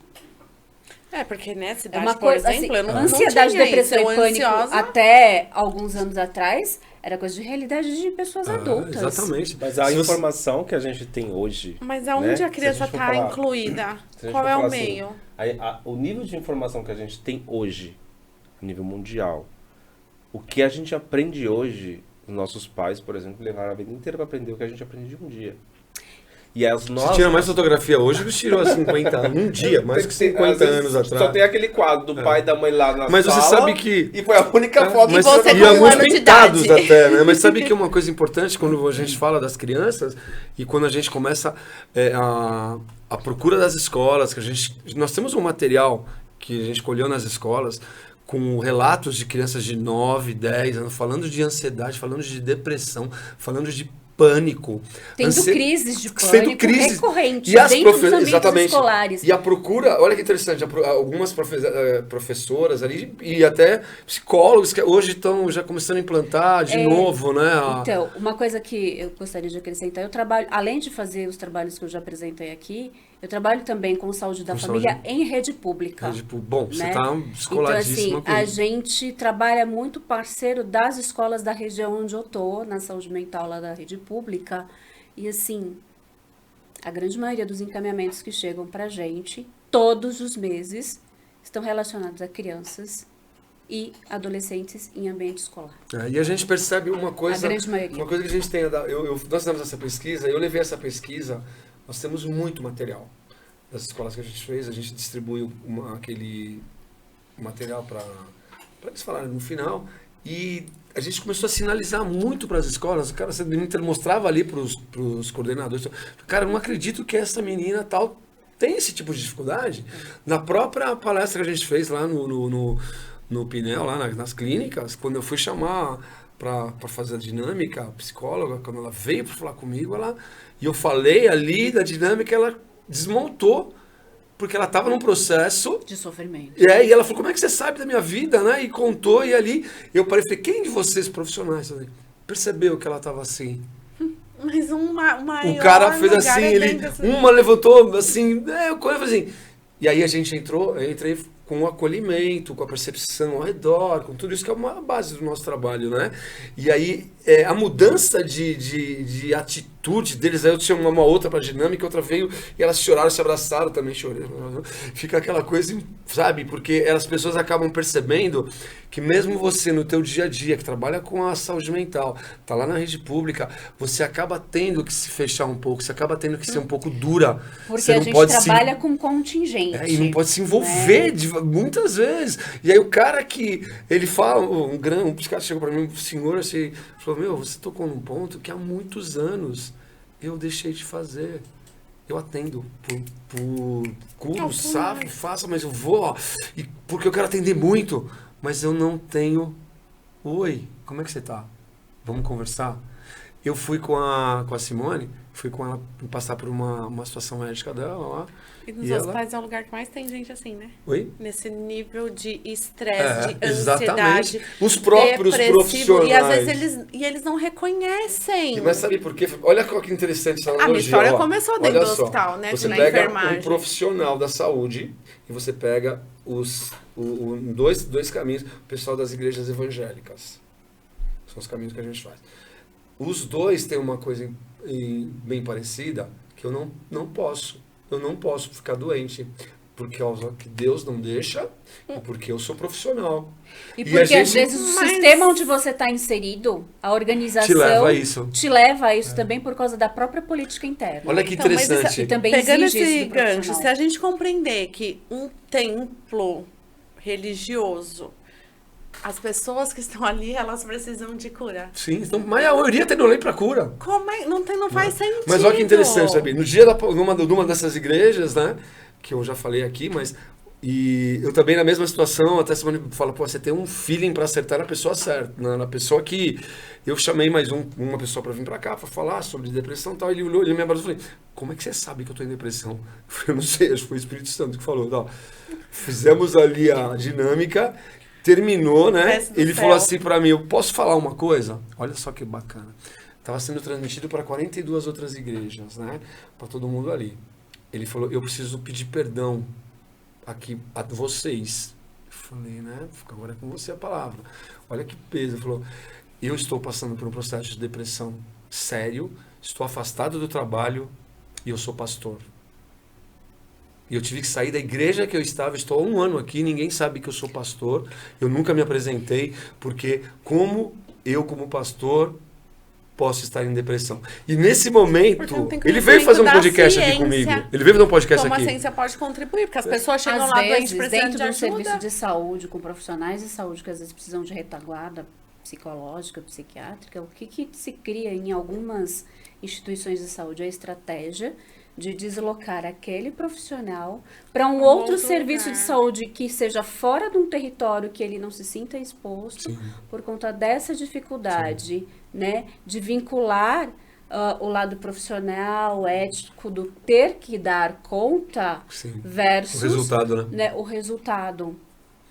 Speaker 3: É, porque nessa idade,
Speaker 2: uma
Speaker 3: por
Speaker 2: coisa,
Speaker 3: exemplo,
Speaker 2: assim,
Speaker 3: eu não
Speaker 2: ansiedade,
Speaker 3: tinha
Speaker 2: depressão
Speaker 3: isso.
Speaker 2: e pânico
Speaker 3: ansiosa...
Speaker 2: até alguns anos atrás era coisa de realidade de pessoas adultas.
Speaker 1: Exatamente.
Speaker 4: Mas a informação que a gente tem hoje...
Speaker 3: Mas aonde a criança está incluída? Qual é o meio?
Speaker 4: Assim, o nível de informação que a gente tem hoje, a nível mundial, o que a gente aprende hoje... Nossos pais, por exemplo, levaram a vida inteira para aprender o que a gente aprende de um dia. E as nossas...
Speaker 1: Você tira mais fotografia hoje, você tirou há 50 anos. Um dia, mais que 50 anos atrás.
Speaker 4: Só tem aquele quadro do pai e da mãe lá na
Speaker 1: mas
Speaker 4: sala.
Speaker 1: Mas você sabe que...
Speaker 4: E foi a única foto
Speaker 3: mas, que você
Speaker 1: e alguns pintados
Speaker 3: idade.
Speaker 1: até, né? Mas sabe que uma coisa importante quando a gente fala das crianças e quando a gente começa a procura das escolas, nós temos um material que a gente colheu nas escolas com relatos de crianças de 9, 10 anos, falando de ansiedade, falando de depressão, falando de pânico.
Speaker 2: Tendo crises de pânico recorrentes dentro dos ambientes escolares.
Speaker 1: E a procura, olha que interessante, algumas professoras ali e até psicólogos que hoje estão já começando a implantar de novo, né?
Speaker 2: Então, uma coisa que eu gostaria de acrescentar, eu trabalho, além de fazer os trabalhos que eu já apresentei aqui, eu trabalho também com saúde da família em rede pública.
Speaker 1: Bom, você está descoladíssima.
Speaker 2: Então, assim, a gente trabalha muito parceiro das escolas da região onde eu tô, na saúde mental lá da rede pública. E, assim, a grande maioria dos encaminhamentos que chegam pra gente, todos os meses, estão relacionados a crianças e adolescentes em ambiente escolar.
Speaker 1: E a gente percebe uma coisa...
Speaker 2: A grande maioria.
Speaker 1: Uma coisa que a gente tem... Nós fizemos essa pesquisa, eu levei essa pesquisa... Nós temos muito material das escolas que a gente fez, a gente distribuiu aquele material para eles falarem no final, e a gente começou a sinalizar muito para as escolas, o cara mostrava ali para os coordenadores, cara, eu não acredito que essa menina tal tem esse tipo de dificuldade. Na própria palestra que a gente fez lá no Pinel, lá nas clínicas, quando eu fui chamar para fazer a dinâmica, a psicóloga, quando ela veio para falar comigo, e eu falei ali da dinâmica, ela desmontou, porque ela estava num processo...
Speaker 2: De sofrimento.
Speaker 1: E ela falou, como é que você sabe da minha vida, né? E contou, e ali eu parei e falei, quem de vocês profissionais percebeu que ela estava assim?
Speaker 3: Mas
Speaker 1: O cara fez assim, uma levantou assim, eu falei assim. E aí eu entrei com o acolhimento, com a percepção ao redor, com tudo isso que é uma base do nosso trabalho, né? E aí a mudança de atitude deles, aí eu tinha uma outra para dinâmica, outra veio e elas choraram, se abraçaram, também chorei. Fica aquela coisa, sabe? Porque as pessoas acabam percebendo que mesmo você no teu dia a dia, que trabalha com a saúde mental, tá lá na rede pública, você acaba tendo que se fechar um pouco, você acaba tendo que ser um pouco dura.
Speaker 2: Porque
Speaker 1: você
Speaker 2: a
Speaker 1: não
Speaker 2: gente
Speaker 1: pode
Speaker 2: trabalha com contingente.
Speaker 1: e não pode se envolver muitas vezes. E aí o cara que, ele fala, um psiquiatra chegou para mim, um senhor assim, falou, você tocou num ponto que há muitos anos eu deixei de fazer. Eu atendo por custo, sabe, faça, mas eu vou, porque eu quero atender muito, mas eu não tenho... Oi, como é que você tá? Vamos conversar? Eu fui com a Simone, fui com ela passar por uma situação médica dela lá.
Speaker 3: E nos hospitais é o lugar que mais tem gente assim, né?
Speaker 1: Oi?
Speaker 3: Nesse nível de estresse, de
Speaker 1: exatamente.
Speaker 3: ansiedade.
Speaker 1: Os próprios profissionais.
Speaker 3: E às vezes eles não reconhecem.
Speaker 1: Mas sabe por quê? Olha que interessante essa analogia.
Speaker 3: A minha história começou dentro do hospital, né?
Speaker 1: Você
Speaker 3: na
Speaker 1: pega
Speaker 3: enfermagem.
Speaker 1: um profissional da saúde e você pega dois caminhos. O pessoal das igrejas evangélicas. São os caminhos que a gente faz. Os dois têm uma coisa bem parecida, que eu não posso. Eu não posso ficar doente, porque que Deus não deixa, e porque eu sou profissional.
Speaker 2: E porque às vezes o sistema onde você está inserido, a organização... Te leva a isso também por causa da própria política interna.
Speaker 1: Olha que interessante.
Speaker 2: E também
Speaker 3: pegando
Speaker 2: exige
Speaker 3: esse
Speaker 2: isso do
Speaker 3: gancho, se a gente compreender que um templo religioso, as pessoas que estão ali, elas precisam de cura.
Speaker 1: Sim, então, mas a maioria tem lei para cura.
Speaker 3: Como é? Não faz sentido.
Speaker 1: Mas olha que interessante, sabe? No dia numa dessas igrejas, né? Que eu já falei aqui, e eu também na mesma situação, até a Simone fala, você tem um feeling para acertar na pessoa certa, na pessoa que... Eu chamei mais uma pessoa para vir para cá, para falar sobre depressão e tal, ele olhou, ele me abraçou e falou, como é que você sabe que eu tô em depressão? Eu falei, não sei, acho que foi o Espírito Santo que falou. Não. Fizemos ali a dinâmica... Terminou, né? Ele falou assim pra mim, eu posso falar uma coisa? Olha só que bacana. Estava sendo transmitido para 42 outras igrejas, né? Para todo mundo ali. Ele falou, eu preciso pedir perdão aqui a vocês. Eu falei, né? Agora é com você a palavra. Olha que peso. Ele falou, eu estou passando por um processo de depressão sério, estou afastado do trabalho e eu sou pastor. E eu tive que sair da igreja que eu estava, estou há 1 ano aqui, ninguém sabe que eu sou pastor, eu nunca me apresentei, porque como pastor, posso estar em depressão. E nesse momento, ele veio fazer um podcast aqui comigo. Ele veio fazer um podcast aqui.
Speaker 3: Como a ciência pode contribuir, porque as pessoas chegam
Speaker 2: às
Speaker 3: lá
Speaker 2: vezes,
Speaker 3: doentes precisando
Speaker 2: dentro
Speaker 3: de
Speaker 2: do
Speaker 3: ajuda.
Speaker 2: serviço de saúde, com profissionais de saúde que às vezes precisam de retaguarda psicológica, psiquiátrica, o que se cria em algumas instituições de saúde é a estratégia de deslocar aquele profissional para um outro serviço de saúde que seja fora de um território que ele não se sinta exposto. Por conta dessa dificuldade, né, de vincular o lado profissional, ético, do ter que dar conta versus
Speaker 1: o resultado,
Speaker 2: né, o resultado.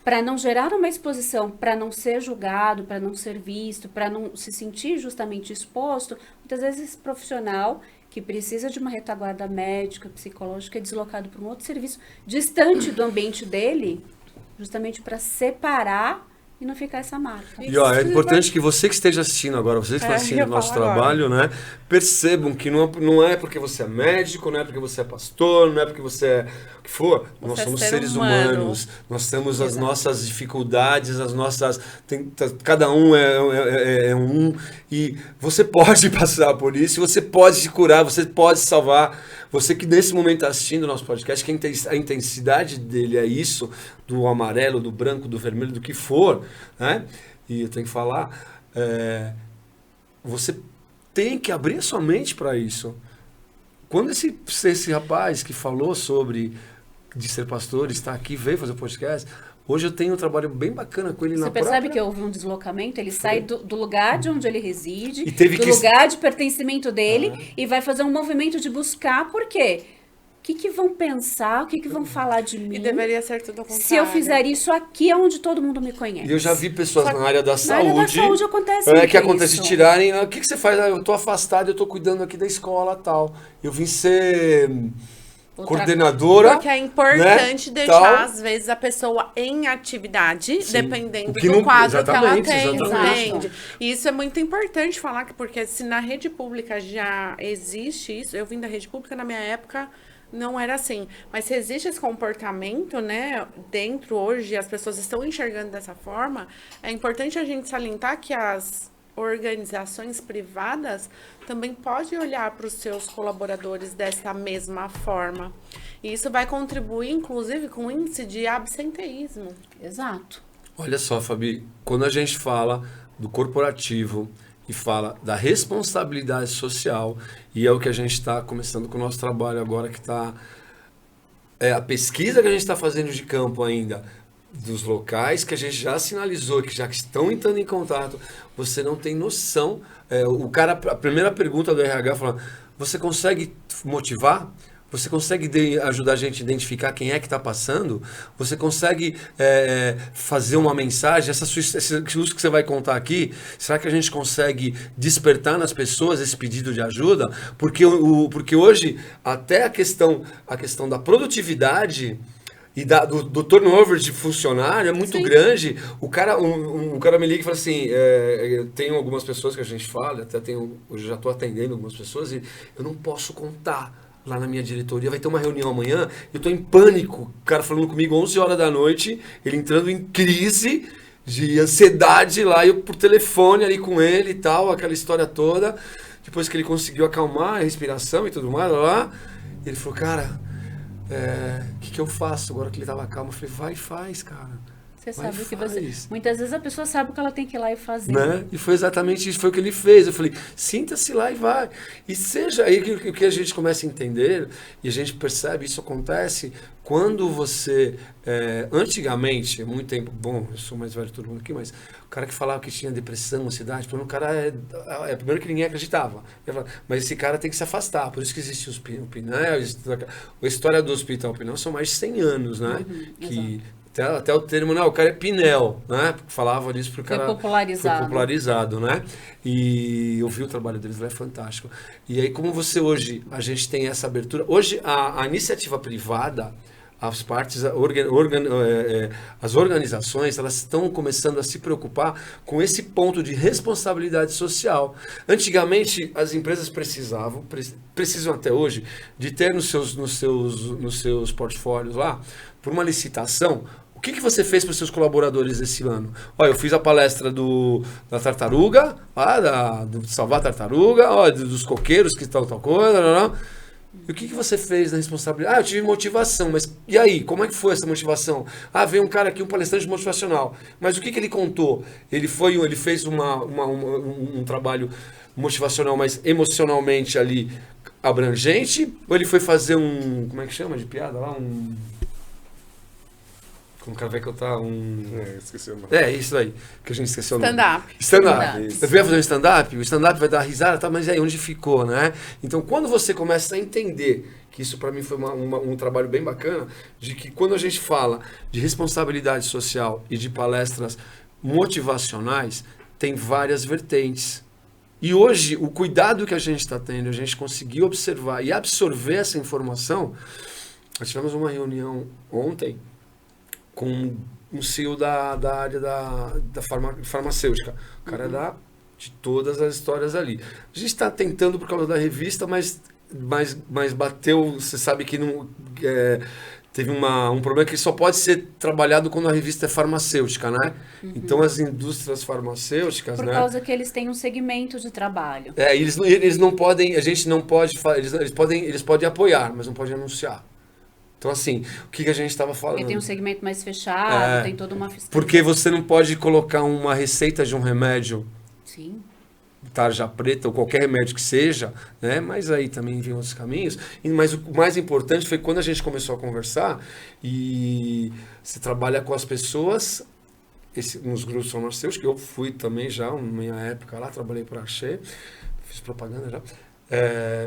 Speaker 2: Para não gerar uma exposição, para não ser julgado, para não ser visto, para não se sentir justamente exposto, muitas vezes esse profissional que precisa de uma retaguarda médica, psicológica, é deslocado para um outro serviço distante do ambiente dele, justamente para separar e não ficar essa marca.
Speaker 1: E ó, é importante que você que esteja assistindo agora, vocês que estão assistindo o nosso trabalho, né, percebam que não é porque você é médico, não é porque você é pastor, não é porque você é o que for, nós somos seres humanos, nós temos as nossas dificuldades, as nossas... cada um é um, e você pode passar por isso, você pode se curar, você pode se salvar. Você que nesse momento está assistindo o nosso podcast, que a intensidade dele é isso, do amarelo, do branco, do vermelho, do que for, né? E eu tenho que falar, você tem que abrir a sua mente para isso. Quando esse rapaz que falou sobre de ser pastor, está aqui, veio fazer o podcast, hoje eu tenho um trabalho bem bacana com ele na própria...
Speaker 2: Você percebe que houve um deslocamento? Ele sai do lugar de onde ele reside,
Speaker 1: lugar de pertencimento dele,
Speaker 2: e vai fazer um movimento de buscar, por quê? que vão pensar, o que vão falar de mim
Speaker 3: E deveria ser tudo ao contrário.
Speaker 2: se eu fizer isso aqui é onde todo mundo me conhece.
Speaker 1: E eu já vi pessoas
Speaker 3: Só que
Speaker 1: na área da
Speaker 2: Na
Speaker 1: saúde.
Speaker 2: área da saúde acontece
Speaker 1: que
Speaker 2: muito
Speaker 1: acontece
Speaker 2: isso.
Speaker 1: de tirarem. O que você faz? Ah, eu tô afastado, eu tô cuidando aqui da escola tal. Eu vim ser
Speaker 2: Outra-
Speaker 1: coordenadora.
Speaker 3: Porque é importante
Speaker 1: né,
Speaker 3: deixar,
Speaker 1: tal.
Speaker 3: às vezes, a pessoa em atividade,
Speaker 1: Sim.
Speaker 3: dependendo
Speaker 1: O que
Speaker 3: do
Speaker 1: não-
Speaker 3: quadro que ela
Speaker 1: exatamente,
Speaker 3: tem,
Speaker 1: exatamente.
Speaker 3: entende? E isso é muito importante falar, porque se na rede pública já existe isso, eu vim da rede pública, na minha época não era assim. Mas se existe esse comportamento, né, dentro hoje, as pessoas estão enxergando dessa forma, é importante a gente salientar que as organizações privadas também podem olhar para os seus colaboradores dessa mesma forma. E isso vai contribuir, inclusive, com o índice de absenteísmo.
Speaker 2: Exato.
Speaker 1: Olha só, Fabi, quando a gente fala do corporativo e fala da responsabilidade social, e é o que a gente está começando com o nosso trabalho agora, que está... a pesquisa que a gente está fazendo de campo ainda, dos locais que a gente já sinalizou, que já estão entrando em contato, você não tem noção. A primeira pergunta do RH fala, você consegue motivar? Você consegue ajudar a gente a identificar quem é que está passando? Você consegue fazer uma mensagem? Esse luxo que você vai contar aqui, será que a gente consegue despertar nas pessoas esse pedido de ajuda? Porque hoje, até a questão da produtividade e do turnover de funcionário é muito grande. O cara me liga e fala assim, tem algumas pessoas que a gente fala, hoje já estou atendendo algumas pessoas e eu não posso contar. Lá na minha diretoria, vai ter uma reunião amanhã, eu tô em pânico, o cara falando comigo 11 horas da noite, ele entrando em crise de ansiedade lá, eu por telefone ali com ele e tal, aquela história toda, depois que ele conseguiu acalmar a respiração e tudo mais, lá, ele falou, cara, o que eu faço agora que ele tava calmo? Eu falei, vai e faz, cara.
Speaker 2: Você
Speaker 1: Vai,
Speaker 2: sabe o que
Speaker 1: faz.
Speaker 2: Muitas vezes a pessoa sabe o que ela tem que ir lá e fazer.
Speaker 1: Né? E foi exatamente isso, foi o que ele fez. Eu falei, sinta-se lá e vai. E seja aí o que a gente começa a entender, e a gente percebe, isso acontece quando você, antigamente, há muito tempo, bom, eu sou mais velho que todo mundo aqui, mas o cara que falava que tinha depressão, ansiedade, o cara primeiro que ninguém acreditava. Mas esse cara tem que se afastar, por isso que existe os Pinel, a história do Hospital Pinel são mais de 100 anos, né? Até o termo, o cara é Pinel, né? Falava disso porque o cara
Speaker 2: popularizado.
Speaker 1: Foi popularizado, né? E eu vi o trabalho deles lá, é fantástico. E aí, como hoje, a gente tem essa abertura. Hoje, a iniciativa privada, as partes, as organizações, elas estão começando a se preocupar com esse ponto de responsabilidade social. Antigamente, as empresas precisam até hoje, de ter nos seus portfólios lá, por uma licitação, o que você fez para os seus colaboradores esse ano? Olha, eu fiz a palestra da tartaruga, do salvar a tartaruga, dos coqueiros que tal coisa, E o que você fez na responsabilidade? Eu tive motivação, mas e aí? Como é que foi essa motivação? Veio um cara aqui, um palestrante motivacional. Mas o que ele contou? Ele fez um trabalho motivacional, mas emocionalmente ali abrangente? Ou ele foi fazer como é que chama de piada lá? Como o cara vai contar
Speaker 4: Esqueci o nome.
Speaker 1: Isso aí, que a gente esqueceu o nome.
Speaker 3: Stand-up.
Speaker 1: Stand-up.
Speaker 2: Isso.
Speaker 1: Eu ia fazer um stand-up, o stand-up vai dar risada, tá, mas aí onde ficou, né? Então, quando você começa a entender, que isso para mim foi um trabalho bem bacana, de que quando a gente fala de responsabilidade social e de palestras motivacionais, tem várias vertentes. E hoje, o cuidado que a gente está tendo, a gente conseguiu observar e absorver essa informação. Nós tivemos uma reunião ontem com um CEO da área da farmacêutica. O cara é de todas as histórias ali. A gente está tentando por causa da revista, mas bateu, você sabe que não... teve um problema que só pode ser trabalhado quando a revista é farmacêutica, né? Então, as indústrias farmacêuticas,
Speaker 2: Por causa que eles têm um segmento de trabalho.
Speaker 1: Eles não podem, a gente não pode, eles podem apoiar, mas não podem anunciar. Então, assim, o que a gente estava falando?
Speaker 2: Porque tem um segmento mais fechado, tem toda uma fiscalização.
Speaker 1: Porque você não pode colocar uma receita de um remédio,
Speaker 2: Sim.
Speaker 1: tarja preta ou qualquer remédio que seja, né? Mas aí também vem outros caminhos. Mas o mais importante foi quando a gente começou a conversar e você trabalha com as pessoas, nos grupos farmacêuticos, que eu fui também já, na minha época lá, trabalhei para a Axê, fiz propaganda já.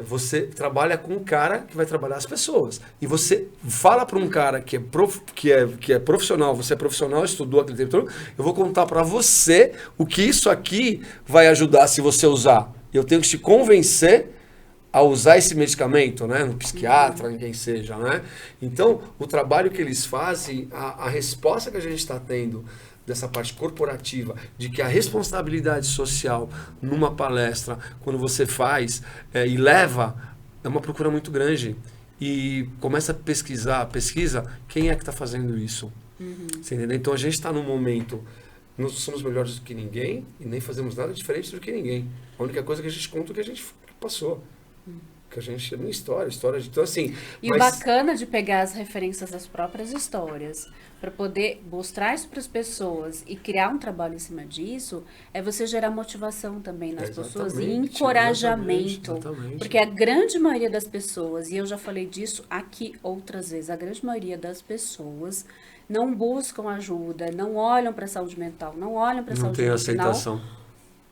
Speaker 1: você trabalha com um cara que vai trabalhar as pessoas. E você fala para um cara que é profissional, você é profissional, estudou aquele tempo todo, eu vou contar para você o que isso aqui vai ajudar se você usar. Eu tenho que te convencer a usar esse medicamento, né? No psiquiatra, em quem seja, né? Então, o trabalho que eles fazem, a resposta que a gente está tendo dessa parte corporativa, de que a responsabilidade social numa palestra, quando você faz e leva, é uma procura muito grande. E começa a pesquisa quem é que está fazendo isso. Você entendeu? Então, a gente está num momento, não somos melhores do que ninguém e nem fazemos nada diferente do que ninguém. A única coisa que a gente conta é o que a gente passou. Que a gente chama em história de... Então, assim...
Speaker 2: E o bacana de pegar as referências das próprias histórias para poder mostrar isso para as pessoas e criar um trabalho em cima disso, é você gerar motivação também nas pessoas e encorajamento.
Speaker 1: Exatamente.
Speaker 2: Porque a grande maioria das pessoas, e eu já falei disso aqui outras vezes, a grande maioria das pessoas não buscam ajuda, não olham para a saúde mental, não olham para a saúde emocional.
Speaker 1: Não tem aceitação.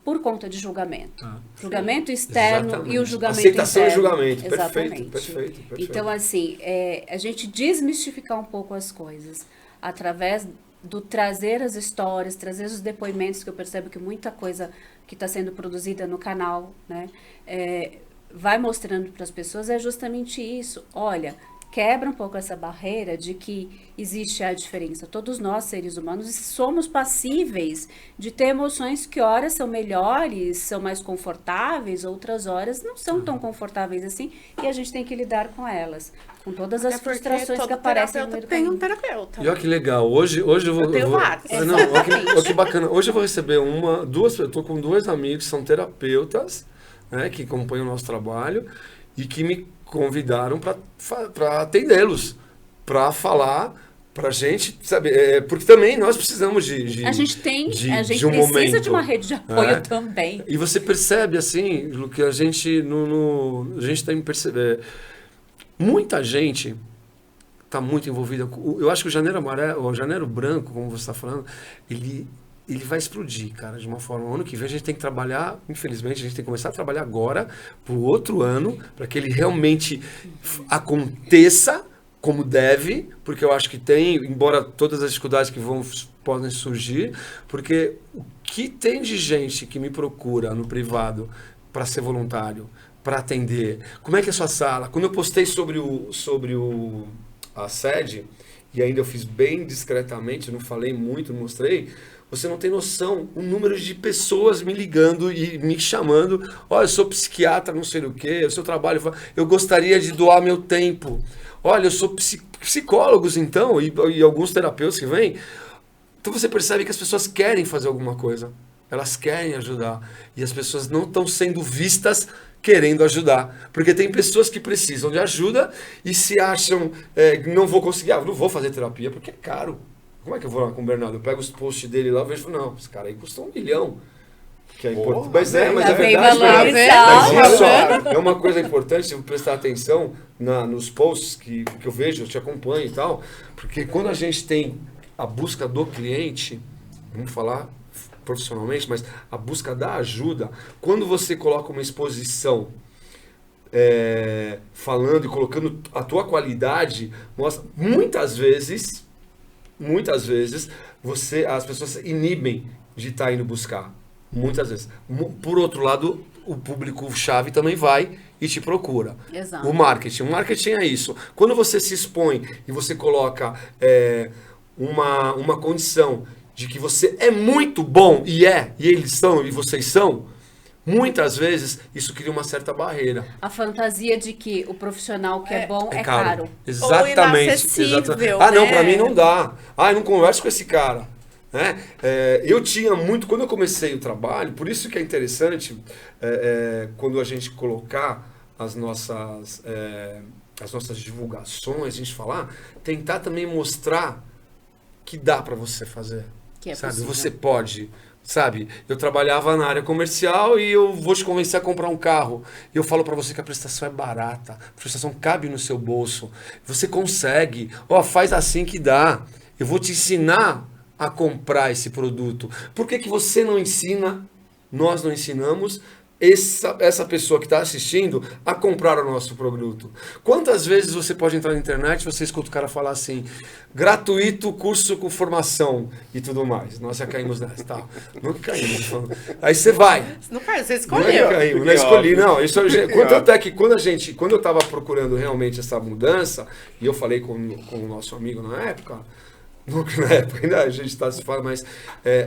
Speaker 2: Por conta de julgamento. Julgamento externo
Speaker 1: Exatamente.
Speaker 2: E o julgamento
Speaker 1: aceitação
Speaker 2: interno.
Speaker 1: e julgamento.
Speaker 2: Exatamente.
Speaker 1: Perfeito.
Speaker 2: Então, assim, a gente desmistificar um pouco as coisas através do trazer as histórias, trazer os depoimentos, que eu percebo que muita coisa que está sendo produzida no canal, né, vai mostrando para as pessoas, é justamente isso. Olha, quebra um pouco essa barreira de que existe a diferença. Todos nós, seres humanos, somos passíveis de ter emoções que horas são melhores, são mais confortáveis, outras horas não são tão confortáveis assim, e a gente tem que lidar com elas, com todas as frustrações que aparecem no meio do
Speaker 3: caminho.
Speaker 2: caminho.
Speaker 3: Tem um terapeuta.
Speaker 1: E olha que legal, hoje eu vou...
Speaker 3: tenho vários.
Speaker 1: Não, olha que bacana. Hoje eu vou receber eu tô com 2 amigos que são terapeutas, né, que acompanham o nosso trabalho, e que me convidaram para atendê-los, para falar pra gente, sabe, porque também nós precisamos
Speaker 2: a gente
Speaker 1: de um
Speaker 2: precisa
Speaker 1: momento,
Speaker 2: de uma rede de apoio também.
Speaker 1: E você percebe, assim, Lu, que a gente a gente tem que perceber, muita gente está muito envolvida, eu acho que o Janeiro Amarelo, o Janeiro Branco, como você está falando, ele vai explodir, cara, de uma forma. O ano que vem a gente tem que trabalhar, infelizmente, a gente tem que começar a trabalhar agora, para o outro ano, para que ele realmente aconteça como deve, porque eu acho que tem, embora todas as dificuldades que podem surgir, porque o que tem de gente que me procura no privado para ser voluntário, para atender, como é que é a sua sala? Quando eu postei sobre a sede, e ainda eu fiz bem discretamente, não falei muito, não mostrei, você não tem noção o número de pessoas me ligando e me chamando. Olha, eu sou psiquiatra, não sei o quê, o seu trabalho, eu gostaria de doar meu tempo. Olha, eu sou psicólogos, então, e alguns terapeutas que vêm. Então você percebe que as pessoas querem fazer alguma coisa. Elas querem ajudar. E as pessoas não estão sendo vistas querendo ajudar. Porque tem pessoas que precisam de ajuda e se acham, não vou conseguir, não vou fazer terapia porque é caro. Como é que eu vou lá com o Bernardo? Eu pego os posts dele lá e vejo, não, esse cara aí custa $1 milhão. Que é importante. Mas é verdade. Mas isso é uma coisa importante, se prestar atenção nos posts que eu vejo, eu te acompanho e tal, porque quando a gente tem a busca do cliente, vamos falar profissionalmente, mas a busca da ajuda, quando você coloca uma exposição falando e colocando a tua qualidade, mostra, muitas vezes as pessoas inibem de estar indo buscar. Muitas vezes. Por outro lado, o público-chave também vai e te procura.
Speaker 2: Exato.
Speaker 1: O marketing é isso. Quando você se expõe e você coloca uma condição de que você é muito bom, e eles são, e vocês são, muitas vezes isso cria uma certa barreira.
Speaker 2: A fantasia de que o profissional que é bom é caro.
Speaker 1: Exatamente. Não, pra mim não dá. Eu não converso com esse cara. Né? Eu tinha muito, quando eu comecei o trabalho, por isso que é interessante quando a gente colocar as nossas divulgações, a gente falar, tentar também mostrar que dá para você fazer.
Speaker 2: Que é
Speaker 1: sabe?
Speaker 2: possível.
Speaker 1: Você pode. Sabe, eu trabalhava na área comercial e eu vou te convencer a comprar um carro. E eu falo para você que a prestação é barata, a prestação cabe no seu bolso. Você consegue, faz assim que dá. Eu vou te ensinar a comprar esse produto. Por que você não ensina, nós não ensinamos, essa pessoa que está assistindo a comprar o nosso produto. Quantas vezes você pode entrar na internet e você escuta o cara falar assim, gratuito, curso com formação e tudo mais. Nós já caímos nessa, tá? Nunca caímos. Aí você vai.
Speaker 3: Não caiu, você
Speaker 1: Não
Speaker 3: escolheu.
Speaker 1: caímos, não escolhi, não. Isso, até que quando eu estava procurando realmente essa mudança, e eu falei com o nosso amigo na época, ainda a gente está se falando, mas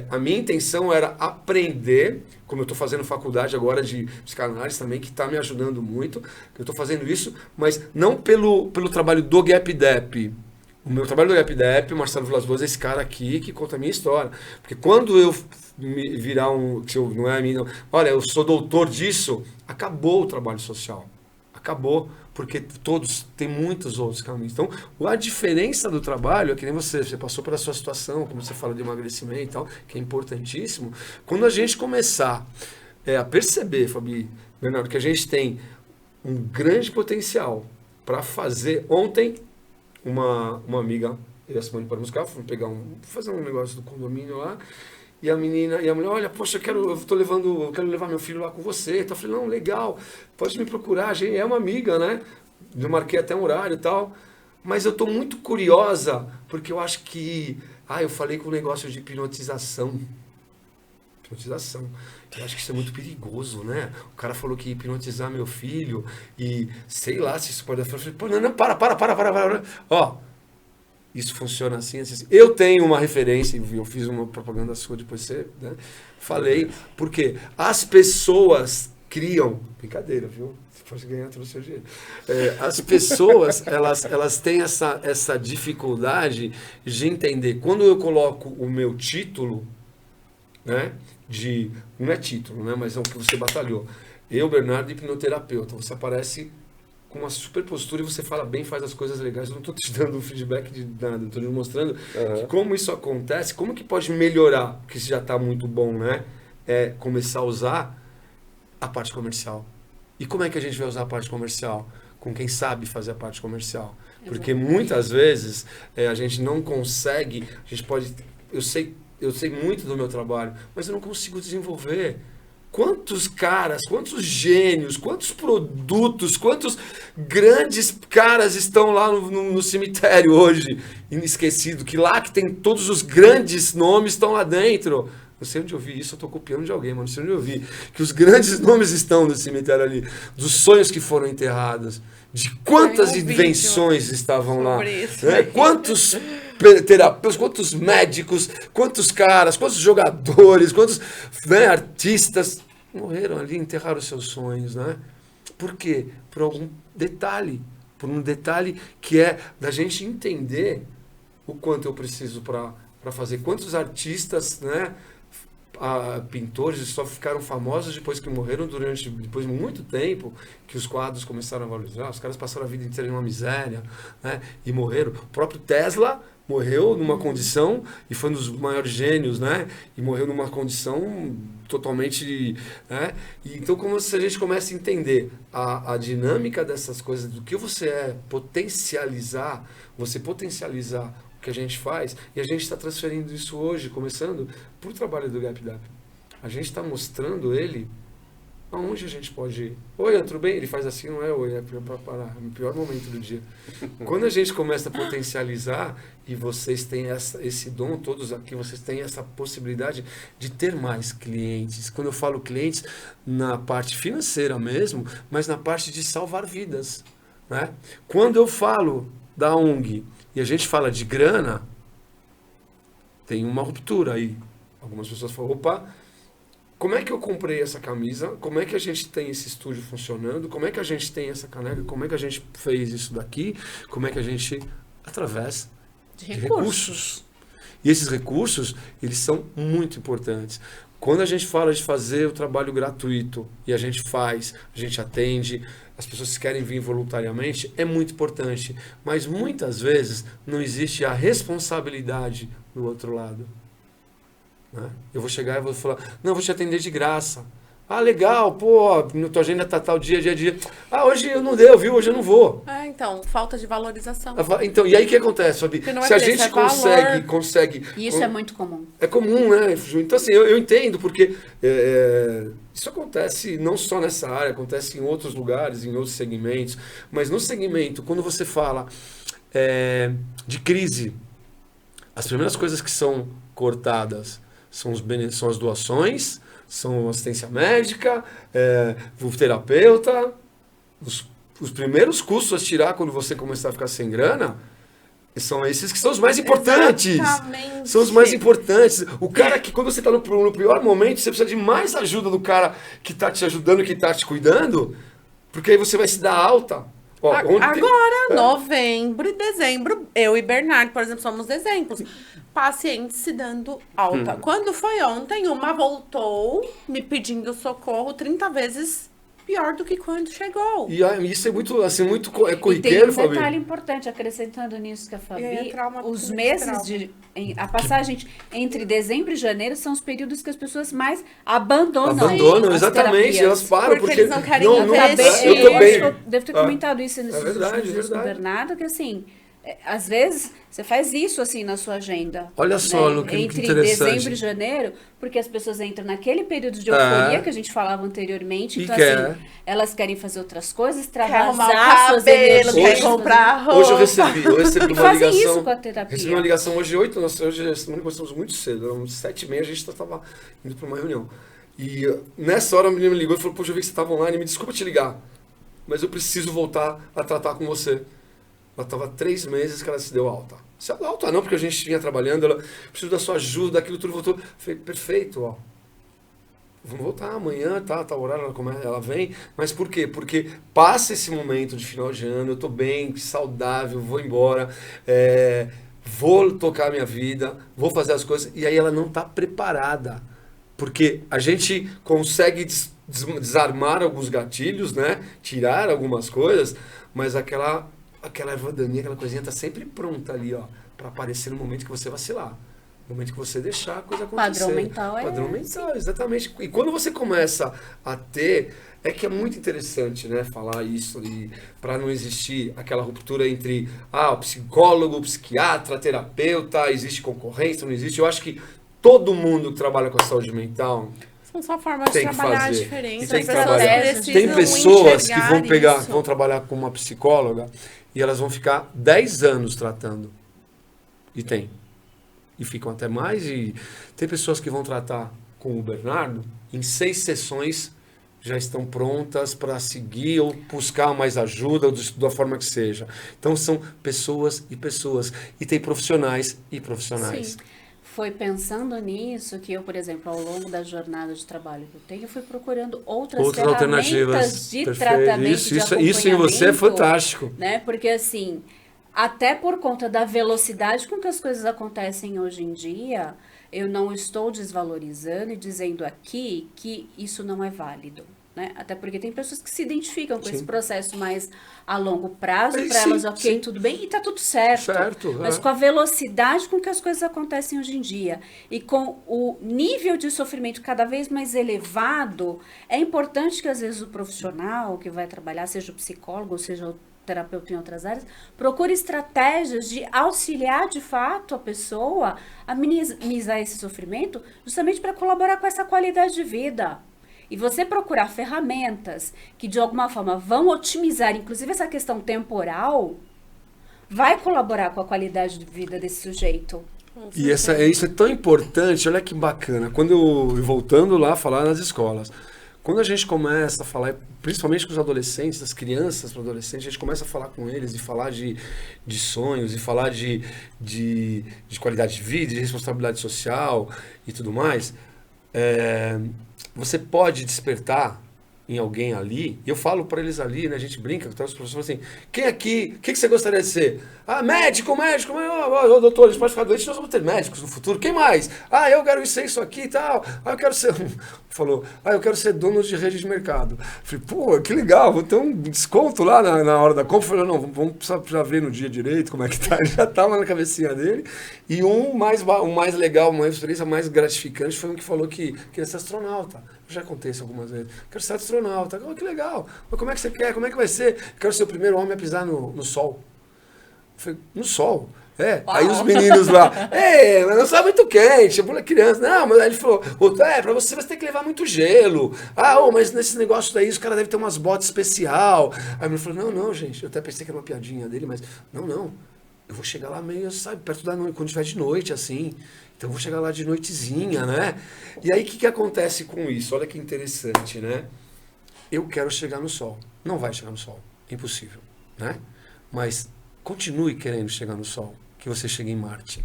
Speaker 1: a minha intenção era aprender, como eu estou fazendo faculdade agora de psicanálise também, que está me ajudando muito, que eu estou fazendo isso, mas não pelo trabalho do GapDep. O meu trabalho do GapDep, o Marcelo Vilas Boas, é esse cara aqui que conta a minha história. Porque quando eu virar não é a mim, não, olha, eu sou doutor disso, acabou o trabalho social. Acabou, porque tem muitos outros caminhos. Então, a diferença do trabalho é que nem você passou pela sua situação, como você fala de emagrecimento e tal, que é importantíssimo. Quando a gente começar a perceber, Fabi, Bernardo, que a gente tem um grande potencial para fazer. Ontem, uma amiga, eu e a Simone para buscar, fomos fazer um negócio do condomínio lá. E a mulher, olha, poxa, eu quero levar meu filho lá com você. Então eu falei, não, legal, pode me procurar, a gente é uma amiga, né? Eu marquei até um horário e tal. Mas eu estou muito curiosa, porque eu acho que... eu falei com o negócio de hipnotização. Eu acho que isso é muito perigoso, né? O cara falou que ia hipnotizar meu filho e sei lá se isso pode... Eu falei, pô, não, para. Ó, isso funciona assim. Eu tenho uma referência, eu fiz uma propaganda sua, depois você, né? Falei, porque as pessoas criam... Brincadeira, viu? Você pode ganhar pelo seu jeito. As pessoas, elas têm essa dificuldade de entender. Quando eu coloco o meu título, né? Não é título, né? Mas é o que você batalhou. Eu, Bernardo, hipnoterapeuta. Você aparece com uma super postura e você fala bem, faz as coisas legais. Eu não estou te dando um feedback de nada, estou te mostrando que como isso acontece, como que pode melhorar, porque isso já está muito bom, né? É começar a usar a parte comercial. E como é que a gente vai usar a parte comercial? Com quem sabe fazer a parte comercial. Porque muitas vezes a gente não consegue, a gente pode... Eu sei muito do meu trabalho, mas eu não consigo desenvolver. Quantos caras, quantos gênios, quantos produtos, quantos grandes caras estão lá no cemitério hoje, inesquecido, que lá que tem todos os grandes nomes estão lá dentro. Não sei onde eu vi isso, eu estou copiando de alguém, mas não sei onde eu vi. Que os grandes nomes estão no cemitério ali, dos sonhos que foram enterrados, de quantas invenções estavam lá. Né? Quantos terapeutas, quantos médicos, quantos caras, quantos jogadores, quantos artistas morreram ali, enterraram os seus sonhos, né? Por quê? Por algum detalhe, por um detalhe que é da gente entender o quanto eu preciso para fazer. Quantos artistas, né, pintores só ficaram famosos depois que morreram, depois de muito tempo que os quadros começaram a valorizar. Os caras passaram a vida inteira em uma miséria, né, e morreram. O próprio Tesla morreu numa condição, e foi um dos maiores gênios, né? E morreu numa condição totalmente... Né? E então, como se a gente começa a entender a dinâmica dessas coisas, do que você potencializar, você potencializar o que a gente faz, e a gente está transferindo isso hoje, começando por trabalho do GapDep. A gente está mostrando ele aonde a gente pode ir. Oi, tudo bem? Ele faz assim, não é oi, é para parar. É o pior momento do dia. Quando a gente começa a potencializar, e vocês têm esse dom, todos aqui, vocês têm essa possibilidade de ter mais clientes. Quando eu falo clientes, na parte financeira mesmo, mas na parte de salvar vidas. Né? Quando eu falo da ONG e a gente fala de grana, tem uma ruptura aí. Algumas pessoas falam, opa, como é que eu comprei essa camisa? Como é que a gente tem esse estúdio funcionando? Como é que a gente tem essa caneca? Como é que a gente fez isso daqui? Como é que a gente... Através de recursos. E esses recursos, eles são muito importantes. Quando a gente fala de fazer o trabalho gratuito, e a gente faz, a gente atende, as pessoas querem vir voluntariamente, é muito importante. Mas muitas vezes não existe a responsabilidade do outro lado. Eu vou chegar e vou falar, não, eu vou te atender de graça. Ah, legal, pô, tua agenda tá tal dia. Ah, hoje eu não deu, viu? Hoje eu não vou.
Speaker 3: Então, falta de valorização.
Speaker 1: Então, e aí o que acontece, Fabi?
Speaker 3: Porque não é
Speaker 1: Se a
Speaker 3: preço,
Speaker 1: gente
Speaker 3: é valor.
Speaker 1: consegue...
Speaker 2: E isso é muito comum.
Speaker 1: É comum, né, Ju? Então, assim, eu entendo, porque isso acontece não só nessa área, acontece em outros lugares, em outros segmentos, mas no segmento, quando você fala de crise, as primeiras coisas que são cortadas são as doações, são assistência médica, o terapeuta. Os primeiros custos a tirar quando você começar a ficar sem grana são esses que são os mais importantes.
Speaker 3: Exatamente.
Speaker 1: São os mais importantes. O cara que, quando você está no pior momento, você precisa de mais ajuda do cara que está te ajudando, que está te cuidando, porque aí você vai se dar alta. Ó,
Speaker 3: Agora, novembro e dezembro, eu e Bernardo, por exemplo, somos exemplos. Pacientes se dando alta. Quando foi ontem, uma voltou me pedindo socorro 30 vezes pior do que quando chegou.
Speaker 1: E isso é muito, assim, muito
Speaker 2: E tem
Speaker 1: corriqueiro,
Speaker 2: um
Speaker 1: Fabi.
Speaker 2: detalhe importante, acrescentando nisso que a Fabi,
Speaker 3: trauma,
Speaker 2: os
Speaker 3: muito
Speaker 2: meses
Speaker 3: trauma.
Speaker 2: a passagem entre dezembro e janeiro são os períodos que as pessoas mais abandonam as
Speaker 1: exatamente,
Speaker 2: terapias.
Speaker 1: elas param,
Speaker 3: Porque eles não querem
Speaker 1: não,
Speaker 3: investir.
Speaker 1: eu tô bem.
Speaker 2: Eu devo ter comentado isso nesses
Speaker 1: verdade,
Speaker 2: últimos dias com o
Speaker 1: verdade.
Speaker 2: Bernardo, que assim, às vezes você faz isso assim na sua agenda.
Speaker 1: Olha só, Lu, que
Speaker 2: entre
Speaker 1: interessante.
Speaker 2: dezembro e janeiro, porque as pessoas entram naquele período de euforia que a gente falava anteriormente,
Speaker 1: E
Speaker 2: então
Speaker 1: quer.
Speaker 2: assim, elas querem fazer outras coisas,
Speaker 3: Quer arrumar
Speaker 2: extravasar
Speaker 3: o
Speaker 2: suas
Speaker 3: cabelo,
Speaker 2: energias.
Speaker 3: quer
Speaker 1: Hoje-
Speaker 3: comprar roupa.
Speaker 1: Hoje eu recebi
Speaker 2: E
Speaker 1: uma
Speaker 2: fazem
Speaker 1: ligação.
Speaker 2: isso com a terapia.
Speaker 1: Recebi uma ligação hoje 8, hoje a semana começamos muito cedo, eram 7h30, a gente estava indo para uma reunião. E nessa hora a menina me ligou e falou, poxa, eu vi que você estava online, me desculpa te ligar, mas eu preciso voltar a tratar com você. Ela estava 3 meses que ela se deu alta. Se ela alta não, porque a gente vinha trabalhando, ela precisa da sua ajuda, daquilo tudo, voltou. Eu falei, perfeito, ó. Vamos voltar amanhã, tá horário, ela vem. Mas por quê? Porque passa esse momento de final de ano, eu tô bem, saudável, vou embora, vou tocar a minha vida, vou fazer as coisas, e aí ela não tá preparada. Porque a gente consegue desarmar alguns gatilhos, né? Tirar algumas coisas, mas aquela ervadaninha, aquela coisinha tá sempre pronta ali, ó, para aparecer no momento que você vacilar. No momento que você deixar a coisa acontecer.
Speaker 2: Padrão mental
Speaker 1: Padrão mental, exatamente. E quando você começa a ter, é que é muito interessante, né, falar isso, para não existir aquela ruptura entre o psicólogo, o psiquiatra, terapeuta, existe concorrência, não existe. Eu acho que todo mundo que trabalha com a saúde mental
Speaker 3: São só formas de
Speaker 1: tem que
Speaker 3: trabalhar
Speaker 1: fazer.
Speaker 3: diferentes.
Speaker 1: Tem
Speaker 3: As
Speaker 1: que
Speaker 3: pessoas
Speaker 1: trabalhar.
Speaker 3: precisam
Speaker 1: Tem pessoas que vão
Speaker 3: enxergar isso.
Speaker 1: vão trabalhar com uma psicóloga e elas vão ficar 10 anos tratando. E tem. E ficam até mais. E tem pessoas que vão tratar com o Bernardo, em 6 sessões já estão prontas para seguir ou buscar mais ajuda, ou da forma que seja. Então são pessoas e pessoas. E tem profissionais e profissionais.
Speaker 2: Sim. Foi pensando nisso que eu, por exemplo, ao longo da jornada de trabalho que eu tenho, eu fui procurando outras
Speaker 1: alternativas
Speaker 2: de
Speaker 1: Perfeito.
Speaker 2: tratamento, de
Speaker 1: Isso em você é
Speaker 2: acompanhamento,
Speaker 1: fantástico.
Speaker 2: né? Porque assim, até por conta da velocidade com que as coisas acontecem hoje em dia, eu não estou desvalorizando e dizendo aqui que isso não é válido. Né? Até porque tem pessoas que se identificam com esse processo mais a longo prazo, para elas, ok,
Speaker 1: sim.
Speaker 2: tudo bem, e tá tudo certo. Mas com a velocidade com que as coisas acontecem hoje em dia e com o nível de sofrimento cada vez mais elevado, é importante que às vezes o profissional que vai trabalhar, seja o psicólogo, ou seja o terapeuta em outras áreas, procure estratégias de auxiliar de fato a pessoa a minimizar esse sofrimento, justamente para colaborar com essa qualidade de vida. E você procurar ferramentas que de alguma forma vão otimizar, inclusive essa questão temporal, vai colaborar com a qualidade de vida desse sujeito.
Speaker 1: E isso é tão importante, olha que bacana. Voltando lá a falar nas escolas, quando a gente começa a falar, principalmente com os adolescentes, das crianças para adolescentes, a gente começa a falar com eles e falar de sonhos, e falar de qualidade de vida, de responsabilidade social e tudo mais, você pode despertar em alguém ali, e eu falo para eles ali, né, a gente brinca, então os professores falam assim, quem aqui, o que você gostaria de ser? Médico, doutor, a gente pode ficar doente, nós vamos ter médicos no futuro, quem mais? Eu quero ser isso aqui e tal, eu quero ser, eu quero ser dono de rede de mercado. Falei, pô, que legal, vou ter um desconto lá na hora da compra. Falei, não, vamos precisar ver no dia direito como é que tá, já tava na cabecinha dele, e um mais legal, uma experiência mais gratificante foi um que falou que queria ser astronauta. Eu já contei isso algumas vezes. Quero ser astronauta. Oh, que legal. Mas como é que você quer? Como é que vai ser? Quero ser o primeiro homem a pisar no sol. Eu falei, no sol? Aí os meninos lá, mas não sabe muito quente, eu falei, criança, não, mas aí ele falou, pra você tem que levar muito gelo, mas nesse negócio daí os caras devem ter umas botas especial. Aí ele falou, não, gente, eu até pensei que era uma piadinha dele, mas não, eu vou chegar lá meio, sabe, perto da noite, quando estiver de noite, assim, então eu vou chegar lá de noitezinha, né? E aí o que acontece com isso? Olha que interessante, né? Eu quero chegar no sol, não vai chegar no sol, impossível, né? Mas continue querendo chegar no sol. Que você chegue em Marte.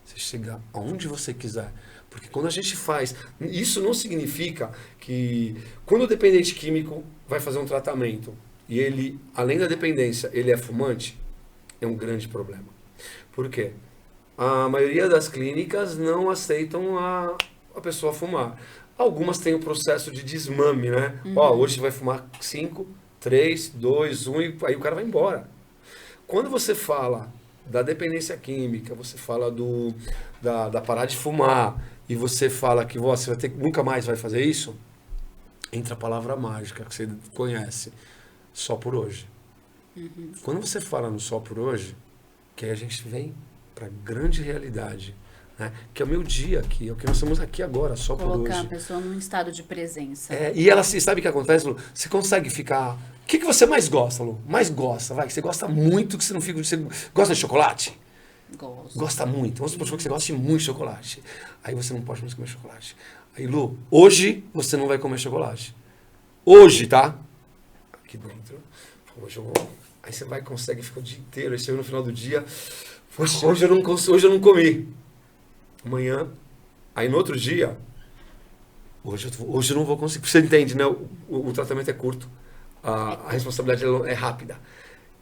Speaker 1: Você chega aonde você quiser. Porque quando a gente faz... Isso não significa que... Quando o dependente químico vai fazer um tratamento e ele, além da dependência, ele é fumante, é um grande problema. Por quê? A maioria das clínicas não aceitam a pessoa fumar. Algumas têm o processo de desmame, né? Hoje você vai fumar 5, 3, 2, 1 e aí o cara vai embora. Quando você fala da dependência química, você fala da parar de fumar, e você fala que você vai nunca mais vai fazer isso, entra a palavra mágica que você conhece, só por hoje. Quando você fala no só por hoje, que aí a gente vem para a grande realidade, né? Que é o meu dia aqui, é o que nós estamos aqui agora, só por hoje.
Speaker 2: Colocar a pessoa num estado de presença.
Speaker 1: E ela, sabe o que acontece, Lu? Você consegue ficar... O que você mais gosta, Lu? Mais gosta, vai. Que você gosta muito, que você não fica... Você gosta de chocolate?
Speaker 2: Gosto.
Speaker 1: Gosta muito. Vamos supor que você gosta muito de chocolate. Aí você não pode mais comer chocolate. Aí, Lu, hoje você não vai comer chocolate. Hoje, tá? Aqui dentro. Hoje eu vou... Aí você vai, consegue, fica o dia inteiro. Aí chega no final do dia... Poxa, hoje eu não comi. Amanhã... Aí no outro dia... Hoje eu não vou conseguir. Você entende, né? O tratamento é curto. A responsabilidade é rápida.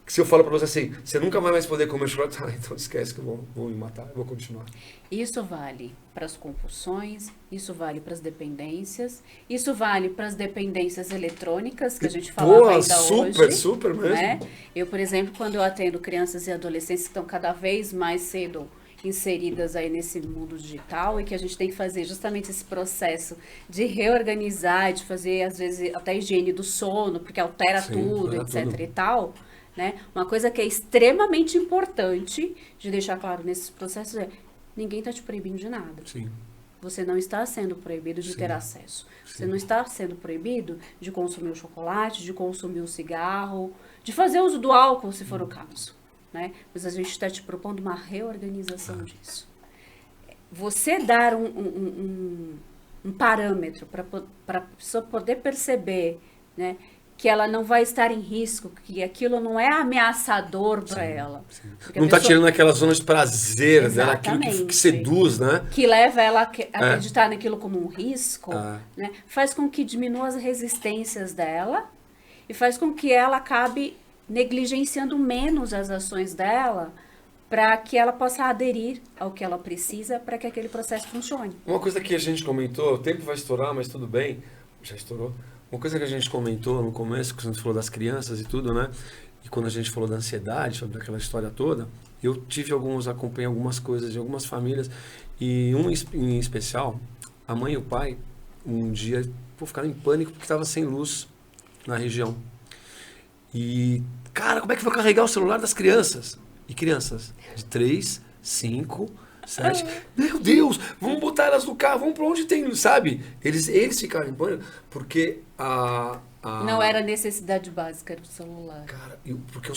Speaker 1: Se eu falo para você assim, você nunca vai mais poder comer chocolate, então esquece que eu vou me matar, eu vou continuar.
Speaker 2: Isso vale para as compulsões, isso vale para as dependências, isso vale para as dependências eletrônicas, que a gente falava ainda hoje.
Speaker 1: Super mesmo.
Speaker 2: Né? Eu, por exemplo, quando eu atendo crianças e adolescentes que estão cada vez mais cedo inseridas aí nesse mundo digital e que a gente tem que fazer justamente esse processo de reorganizar, de fazer, às vezes, até a higiene do sono, porque altera tudo, etc. e tal, né? Uma coisa que é extremamente importante de deixar claro nesses processos é ninguém está te proibindo de nada.
Speaker 1: Sim.
Speaker 2: Você não está sendo proibido de ter acesso. Você não está sendo proibido de consumir o chocolate, de consumir o cigarro, de fazer uso do álcool, se for o caso. Né? Mas a gente está te propondo uma reorganização disso. Você dar um parâmetro para a pessoa poder perceber, né, que ela não vai estar em risco, que aquilo não é ameaçador para ela.
Speaker 1: Não está tirando aquela zona de prazer dela, aquilo que seduz, né?
Speaker 2: Que leva ela a acreditar naquilo como um risco, né? Faz com que diminua as resistências dela e faz com que ela acabe negligenciando menos as ações dela para que ela possa aderir ao que ela precisa para que aquele processo funcione.
Speaker 1: Uma coisa que a gente comentou, o tempo vai estourar, mas tudo bem, já estourou. Uma coisa que a gente comentou no começo, quando a gente falou das crianças e tudo, né? E quando a gente falou da ansiedade, sobre aquela história toda, eu acompanhei algumas coisas de algumas famílias, e um em especial, a mãe e o pai, um dia, ficaram em pânico porque estava sem luz na região. E, cara, como é que vai carregar o celular das crianças? E crianças de 3, 5, 7. Meu Deus, vamos botar elas no carro, vamos pra onde tem, sabe? Eles ficaram em pânico porque
Speaker 2: não era necessidade básica do celular.
Speaker 1: Cara,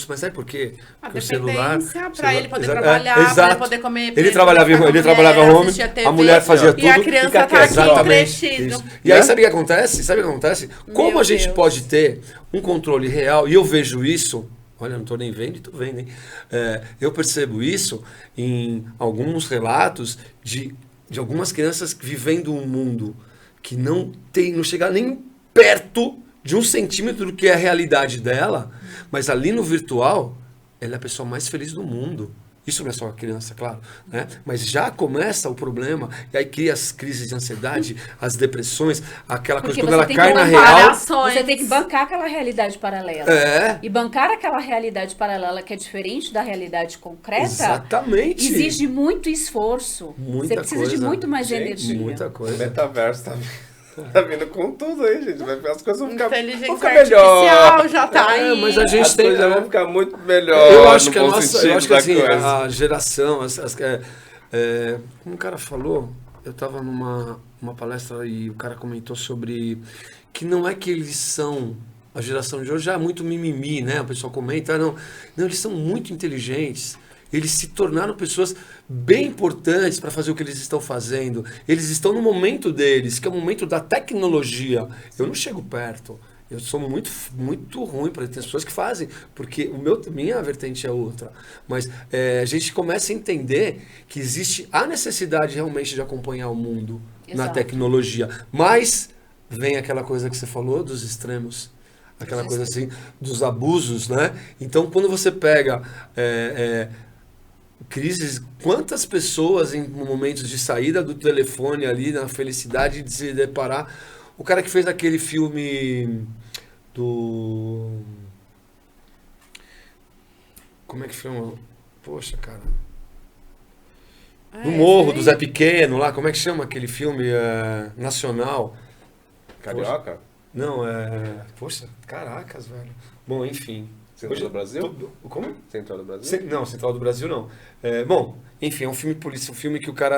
Speaker 1: mas sabe por quê?
Speaker 3: Porque
Speaker 1: o celular...
Speaker 3: Pra ele poder trabalhar, pra ele poder comer...
Speaker 1: Ele trabalhava home, a mulher fazia tudo.
Speaker 3: E a criança tá aqui crescendo.
Speaker 1: E aí sabe o que acontece? Como a gente pode ter um controle real, e eu vejo isso... Olha, não estou nem vendo e estou vendo, hein? Eu percebo isso em alguns relatos de algumas crianças vivendo um mundo que não chega nem perto de 1 centímetro do que é a realidade dela, mas ali no virtual, ela é a pessoa mais feliz do mundo. Isso não é só a criança, claro, né? Mas já começa o problema, e aí cria as crises de ansiedade, as depressões, aquela coisa, quando ela cai na real...
Speaker 2: Você tem que bancar aquela realidade paralela. E bancar aquela realidade paralela que é diferente da realidade concreta...
Speaker 1: Exatamente.
Speaker 2: Exige muito esforço. Você precisa de muito mais energia.
Speaker 1: Muita coisa.
Speaker 4: Metaverso também. Tá vindo com tudo aí, gente. As coisas vão ficar
Speaker 3: Inteligência
Speaker 4: melhor.
Speaker 3: artificial já tá aí.
Speaker 1: Mas a gente
Speaker 4: As
Speaker 1: tem...
Speaker 4: coisas já vão ficar muito melhor.
Speaker 1: Eu acho que
Speaker 4: no
Speaker 1: a
Speaker 4: bom
Speaker 1: nossa,
Speaker 4: sentido
Speaker 1: eu acho que
Speaker 4: da
Speaker 1: assim,
Speaker 4: coisa.
Speaker 1: a geração, como o cara falou, eu estava numa palestra e o cara comentou sobre que não é que eles são, a geração de hoje já é muito mimimi, né? O pessoal comenta, não, eles são muito inteligentes. Eles se tornaram pessoas bem importantes para fazer o que eles estão fazendo. Eles estão no momento deles, que é o momento da tecnologia. Eu não chego perto. Eu sou muito, muito ruim para ter pessoas que fazem, porque minha vertente é outra. Mas a gente começa a entender que existe a necessidade realmente de acompanhar o mundo na
Speaker 2: Exato.
Speaker 1: tecnologia. Mas vem aquela coisa que você falou dos extremos. Aquela coisa assim, dos abusos, né? Então, quando você pega crises, quantas pessoas em momentos de saída do telefone ali, na felicidade de se deparar... O cara que fez aquele filme do... Como é que chama? Poxa, cara. Do Morro, do Zé Pequeno lá. Como é que chama aquele filme nacional?
Speaker 4: Carioca?
Speaker 1: Poxa, não, Poxa, caracas, velho. Bom, enfim.
Speaker 4: Central do Brasil?
Speaker 1: Como?
Speaker 4: Central do Brasil?
Speaker 1: Não, Central do Brasil não. Bom, enfim, é um filme de polícia, um filme que o cara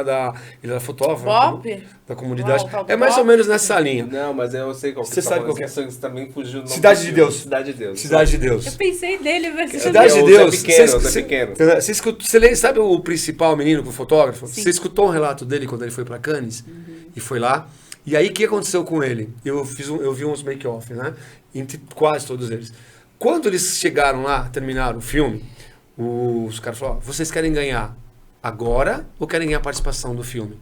Speaker 1: ele era fotógrafo
Speaker 3: Bop?
Speaker 1: da comunidade.
Speaker 3: Uau, tal do
Speaker 1: É mais ou
Speaker 3: Bop?
Speaker 1: menos nessa linha.
Speaker 4: Não, mas eu sei qual que
Speaker 1: Você sabe qual que é?
Speaker 4: Você também fugiu do nome
Speaker 1: Cidade
Speaker 4: do
Speaker 1: de
Speaker 4: filme.
Speaker 1: Deus.
Speaker 4: Cidade de Deus.
Speaker 1: Cidade de Deus.
Speaker 2: Eu pensei nele, mas você
Speaker 1: Cidade de
Speaker 4: É o
Speaker 1: Deus.
Speaker 4: Zé Pequeno, Zé Pequeno.
Speaker 1: Você sabe o principal menino, o fotógrafo?
Speaker 2: Sim.
Speaker 1: Você escutou um relato dele quando ele foi para Cannes e foi lá? E aí o que aconteceu com ele? Eu vi uns make-off, né? Entre quase todos eles. Quando eles chegaram lá, terminaram o filme, os caras falaram: vocês querem ganhar agora ou querem ganhar participação do filme?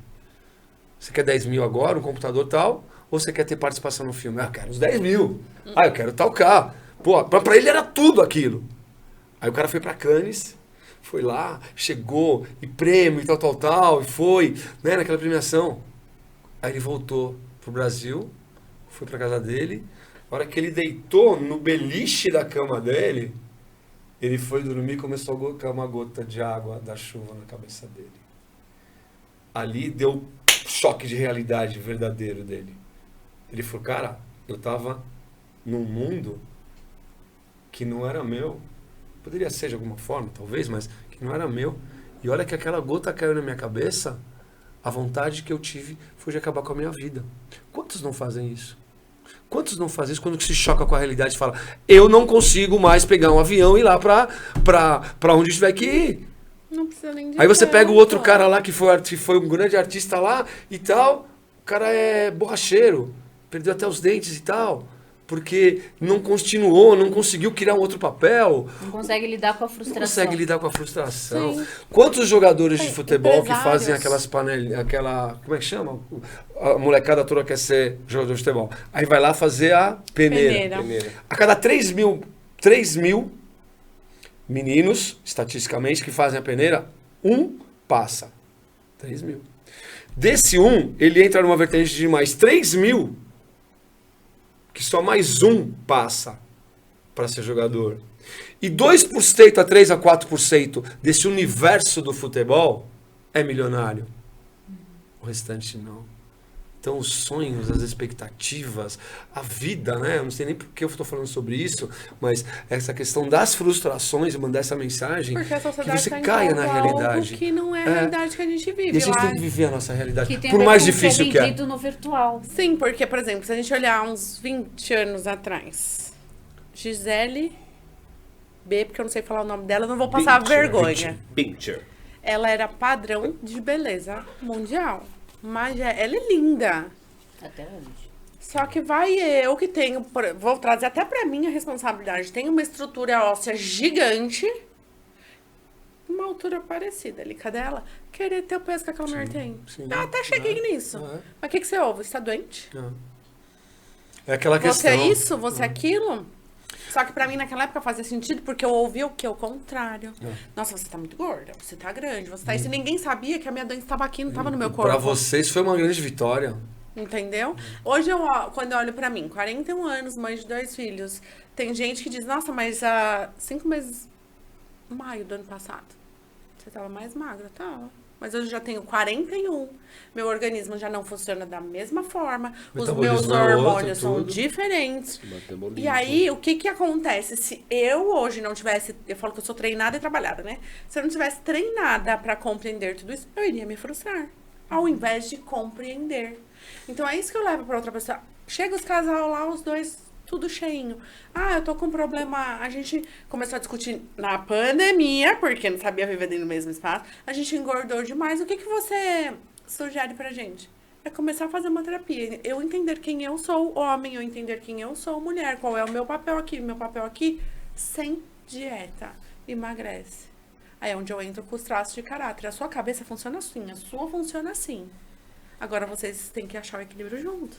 Speaker 1: Você quer 10 mil agora, um computador tal? Ou você quer ter participação no filme? Eu quero os 10 mil. Eu quero tal carro. Pô, pra ele era tudo aquilo. Aí o cara foi pra Cannes, foi lá, chegou, e prêmio, e tal, e foi, né, naquela premiação. Aí ele voltou pro Brasil, foi pra casa dele. A hora que ele deitou no beliche da cama dele, ele foi dormir e começou a cair uma gota de água da chuva na cabeça dele. Ali deu choque de realidade verdadeiro dele. Ele falou: cara, eu tava num mundo que não era meu. Poderia ser de alguma forma, talvez, mas que não era meu. E olha que aquela gota caiu na minha cabeça, a vontade que eu tive foi de acabar com a minha vida. Quantos não fazem isso? Quantos não fazem isso quando se choca com a realidade e fala: eu não consigo mais pegar um avião e ir lá pra onde tiver que ir?
Speaker 3: Não precisa nem de
Speaker 1: Aí você pega o outro
Speaker 3: tempo.
Speaker 1: cara lá que foi um grande artista lá e tal, o cara é borracheiro, perdeu até os dentes e tal, porque não continuou, não conseguiu criar um outro papel,
Speaker 2: não consegue lidar com a
Speaker 1: não
Speaker 2: frustração.
Speaker 1: consegue lidar com a frustração.
Speaker 3: Sim.
Speaker 1: Quantos jogadores de futebol que
Speaker 3: empresários.
Speaker 1: fazem aquelas panelinhas, como é que chama? A molecada toda quer ser jogador de futebol. Aí vai lá fazer a peneira.
Speaker 4: Peneira.
Speaker 1: A cada 3 mil meninos, estatisticamente, que fazem a peneira, um passa. 3 mil. Desse ele entra numa vertente de mais 3 mil, que só mais um passa para ser jogador. E 2% a 3% a 4% desse universo do futebol é milionário. O restante não. Então, os sonhos, as expectativas, a vida, né? Eu não sei nem por que eu estou falando sobre isso, mas essa questão das frustrações e mandar essa mensagem
Speaker 3: Porque a
Speaker 1: que
Speaker 3: sociedade
Speaker 1: você
Speaker 3: tá
Speaker 1: caia na
Speaker 3: impondo algo
Speaker 1: realidade.
Speaker 3: que não é a realidade que a gente vive.
Speaker 1: E a gente
Speaker 3: lá.
Speaker 1: tem que viver a nossa realidade,
Speaker 2: Que tem
Speaker 1: por
Speaker 2: a ver
Speaker 1: mais
Speaker 2: com
Speaker 1: difícil
Speaker 2: ser
Speaker 1: que é.
Speaker 2: vendido no virtual.
Speaker 3: Sim, porque, por exemplo, se a gente olhar uns 20 anos atrás, Gisele B, porque eu não sei falar o nome dela, eu não vou passar vergonha.
Speaker 4: Picture.
Speaker 3: Ela era padrão de beleza mundial. Mas ela é linda.
Speaker 2: Até hoje.
Speaker 3: Só que vai eu que tenho, vou trazer até pra mim a responsabilidade, tenho uma estrutura óssea gigante, uma altura parecida ali, cadê ela? Querer ter o peso que aquela mulher tem.
Speaker 1: sim.
Speaker 3: Eu até cheguei nisso. Mas o que você ouve? Você tá doente?
Speaker 1: É aquela
Speaker 3: Você
Speaker 1: questão.
Speaker 3: é isso? Você é aquilo? Só que pra mim naquela época fazia sentido porque eu ouvi o que? O contrário. Nossa, você tá muito gorda, você tá grande, você tá isso. E ninguém sabia que a minha doença estava aqui, não tava no meu corpo.
Speaker 1: Pra vocês foi uma grande vitória.
Speaker 3: Entendeu? Hoje, quando eu olho pra mim, 41 anos, mãe de 2 filhos, tem gente que diz, nossa, mas há 5 meses, maio do ano passado, você tava mais magra, tava. Mas hoje eu já tenho 41. Meu organismo já não funciona da mesma forma. Os meus
Speaker 1: Metabolismo é outro,
Speaker 3: hormônios são
Speaker 1: tudo.
Speaker 3: diferentes.
Speaker 4: Metabolismo.
Speaker 3: E aí, o que acontece? Se eu hoje não tivesse... Eu falo que eu sou treinada e trabalhada, né? Se eu não tivesse treinada para compreender tudo isso, eu iria me frustrar. Ao invés de compreender. Então, é isso que eu levo para outra pessoa. Chega os casal lá, os dois... tudo cheinho. Eu tô com problema. A gente começou a discutir na pandemia, porque não sabia viver dentro do mesmo espaço. A gente engordou demais. O que você sugere pra gente? É começar a fazer uma terapia. Eu entender quem eu sou homem, eu entender quem eu sou mulher. Qual é o meu papel aqui? Meu papel aqui, sem dieta. Emagrece. Aí é onde eu entro com os traços de caráter. A sua cabeça funciona assim, a sua funciona assim. Agora vocês têm que achar o equilíbrio junto.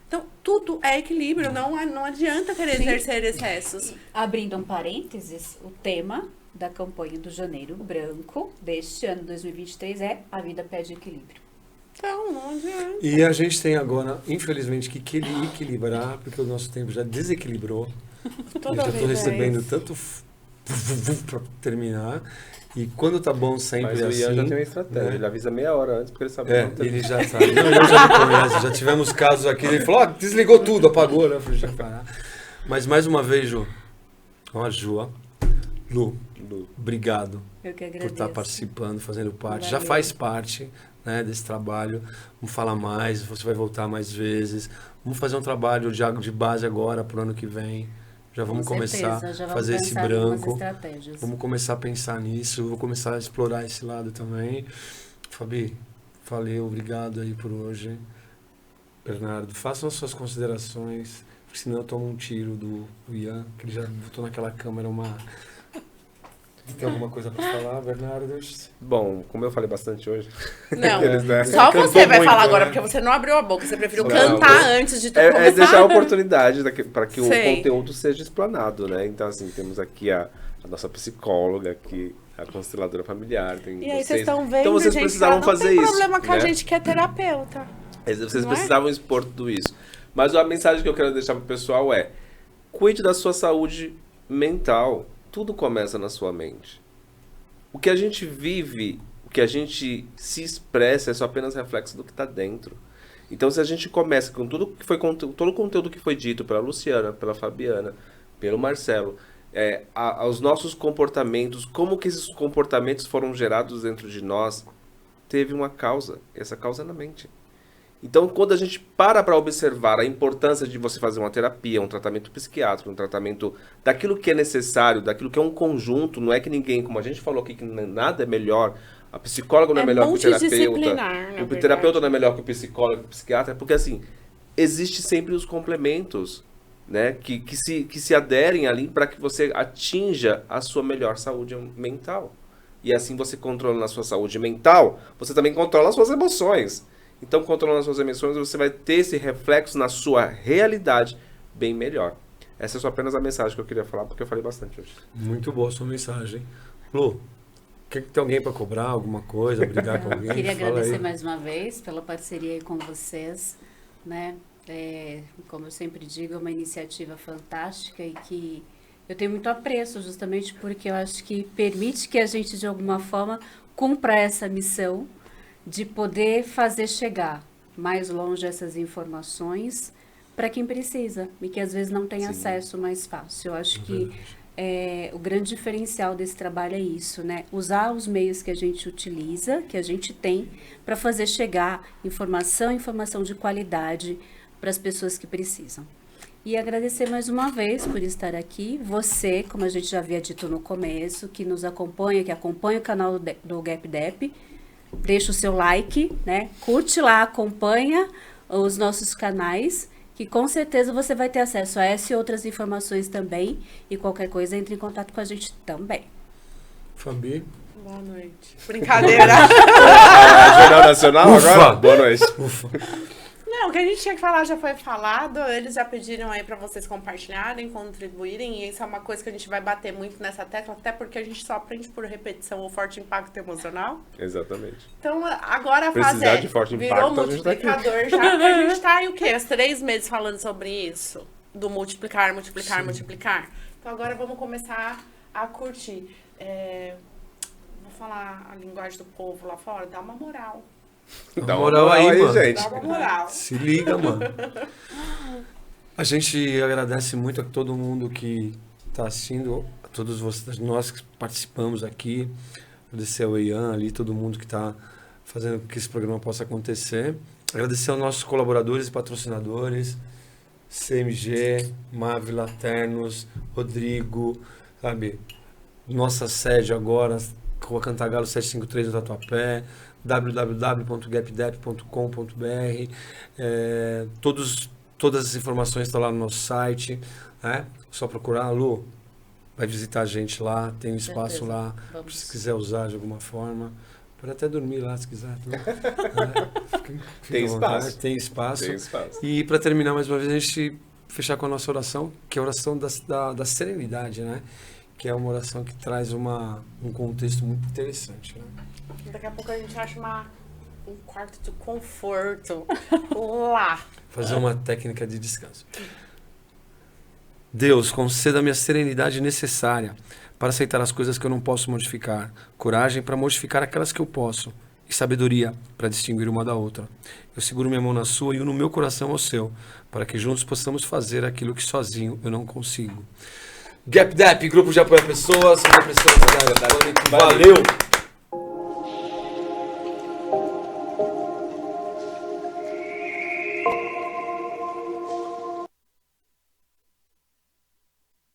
Speaker 3: Então, tudo é equilíbrio, não adianta querer exercer excessos.
Speaker 2: Abrindo um parênteses, o tema da campanha do Janeiro Branco deste ano 2023 é A Vida Pede Equilíbrio.
Speaker 3: Então, não adianta.
Speaker 1: E a gente tem agora, infelizmente, que equilibrar, porque o nosso tempo já desequilibrou. Eu já estou recebendo tanto para terminar. E quando tá bom sempre
Speaker 4: Mas o
Speaker 1: assim...
Speaker 4: Ian já tem uma estratégia,
Speaker 1: né?
Speaker 4: ele avisa meia hora antes, porque ele sabe que não tem.
Speaker 1: Ele já sabe. Não, eu já me conheço, já tivemos casos aqui, ele falou, desligou tudo, apagou, né? Eu falei, já parar. Mas mais uma vez, Ju, Lu, obrigado
Speaker 2: Eu que
Speaker 1: por
Speaker 2: agradeço.
Speaker 1: estar participando, fazendo parte.
Speaker 2: Valeu.
Speaker 1: Já faz parte, né, desse trabalho. Vamos falar mais, você vai voltar mais vezes. Vamos fazer um trabalho de base agora para o ano que vem. Já vamos
Speaker 2: Com
Speaker 1: começar
Speaker 2: certeza, já
Speaker 1: a
Speaker 2: vamos
Speaker 1: fazer esse
Speaker 2: pensar em algumas
Speaker 1: branco.
Speaker 2: estratégias.
Speaker 1: Vamos começar a pensar nisso. Eu vou começar a explorar esse lado também. Fabi, valeu, obrigado aí por hoje. Bernardo, façam as suas considerações, porque senão eu tomo um tiro do Ian, que ele já botou naquela câmera uma... Tem alguma coisa para falar, Bernardo?
Speaker 4: Bom, como eu falei bastante hoje.
Speaker 3: Não,
Speaker 4: eles, né?
Speaker 3: só
Speaker 1: Cantou
Speaker 3: você vai
Speaker 1: muito,
Speaker 3: falar agora,
Speaker 1: né?
Speaker 3: porque você não abriu a boca. Você preferiu
Speaker 4: Não,
Speaker 3: cantar
Speaker 4: não.
Speaker 3: antes de tudo
Speaker 4: É
Speaker 3: começar.
Speaker 4: deixar a oportunidade para que o
Speaker 3: Sei.
Speaker 4: conteúdo seja explanado, né? Então, assim, temos aqui a nossa psicóloga, aqui, a consteladora familiar. Tem
Speaker 3: E aí vocês estão vendo,
Speaker 4: então vocês
Speaker 3: gente,
Speaker 4: precisavam
Speaker 3: que ela
Speaker 4: fazer
Speaker 3: não tem
Speaker 4: isso.
Speaker 3: problema com a
Speaker 4: né?
Speaker 3: gente que é terapeuta.
Speaker 4: Vocês
Speaker 3: não é?
Speaker 4: precisavam expor tudo isso. Mas a mensagem que eu quero deixar pro pessoal é: cuide da sua saúde mental. Tudo começa na sua mente. O que a gente vive, o que a gente se expressa é só apenas reflexo do que está dentro. Então, se a gente começa com todo o conteúdo que foi dito pela Luciana, pela Fabiana, pelo Marcelo, os nossos comportamentos, como que esses comportamentos foram gerados dentro de nós, teve uma causa. Essa causa é na mente. Então, quando a gente para observar a importância de você fazer uma terapia, um tratamento psiquiátrico, um tratamento daquilo que é necessário, daquilo que é um conjunto, não é que ninguém, como a gente falou aqui, que nada é melhor, a psicóloga não é melhor que o terapeuta, o terapeuta não é melhor que o psicólogo, o psiquiatra, porque assim, existe sempre os complementos, né, que se aderem ali para que você atinja a sua melhor saúde mental. E assim você controlando a sua saúde mental, você também controla as suas emoções. Então, controlando as suas emoções, você vai ter esse reflexo na sua realidade bem melhor. Essa é só apenas a mensagem que eu queria falar, porque eu falei bastante hoje.
Speaker 1: Muito boa a sua mensagem. Lu, quer que tem alguém para cobrar alguma coisa, brigar com alguém?
Speaker 2: Queria
Speaker 1: Fala
Speaker 2: agradecer
Speaker 1: aí.
Speaker 2: mais uma vez pela parceria aí com vocês, né? Como eu sempre digo, é uma iniciativa fantástica e que eu tenho muito apreço, justamente porque eu acho que permite que a gente, de alguma forma, cumpra essa missão de poder fazer chegar mais longe essas informações para quem precisa e que às vezes não tem acesso mais fácil. Eu acho que o grande diferencial desse trabalho é isso, né? Usar os meios que a gente utiliza, que a gente tem, para fazer chegar informação de qualidade para as pessoas que precisam. E agradecer mais uma vez por estar aqui. Você, como a gente já havia dito no começo, que nos acompanha, que acompanha o canal do GapDep, deixa o seu like, né? Curte lá, acompanha os nossos canais, que com certeza você vai ter acesso a essa e outras informações também. E qualquer coisa, entre em contato com a gente também.
Speaker 1: Fabi.
Speaker 3: Boa noite. Brincadeira.
Speaker 4: Jornal Nacional
Speaker 1: Ufa.
Speaker 4: agora? Boa noite.
Speaker 1: Ufa.
Speaker 3: Não, o que a gente tinha que falar já foi falado. Eles já pediram aí pra vocês compartilharem, contribuírem. E isso é uma coisa que a gente vai bater muito nessa tecla, até porque a gente só aprende por repetição o forte impacto emocional.
Speaker 4: Exatamente.
Speaker 3: Então, agora a fase
Speaker 4: Precisar de forte
Speaker 3: virou
Speaker 4: impacto, a gente tá aqui.
Speaker 3: multiplicador já. A gente tá aí o quê? Há 3 meses falando sobre isso. Do multiplicar. Então agora vamos começar a curtir. vou falar a linguagem do povo lá fora, dá uma moral.
Speaker 1: Dá uma moral aí, mano.
Speaker 4: gente.
Speaker 3: Dá uma moral.
Speaker 1: Se liga, mano. A gente agradece muito a todo mundo que está assistindo, a todos vocês, nós que participamos aqui, agradecer ao Ian ali, todo mundo que está fazendo com que esse programa possa acontecer. Agradecer aos nossos colaboradores e patrocinadores, CMG, Mávila, Ternos, Rodrigo, sabe? Nossa sede agora, Rua Cantagalo 753 no Tatuapé, www.gapdep.com.br, todas as informações estão lá no nosso site, né? Só procurar, Lu, vai visitar a gente lá, tem um espaço lá, se quiser usar de alguma forma. Pode até dormir lá, se quiser.
Speaker 4: Tem espaço.
Speaker 1: Tem espaço.
Speaker 4: Tem espaço.
Speaker 1: E para terminar, mais uma vez, a gente fechar com a nossa oração, que é a oração da serenidade, né? Que é uma oração que traz um contexto muito interessante, né?
Speaker 3: Daqui a pouco a gente acha um quarto de conforto lá.
Speaker 1: Fazer uma técnica de descanso. Deus, conceda-me a serenidade necessária para aceitar as coisas que eu não posso modificar, coragem para modificar aquelas que eu posso, e sabedoria para distinguir uma da outra. Eu seguro minha mão na sua e uno meu coração ao seu, para que juntos possamos fazer aquilo que sozinho eu não consigo. GapDep, Grupo de Apoio a Pessoas, valeu!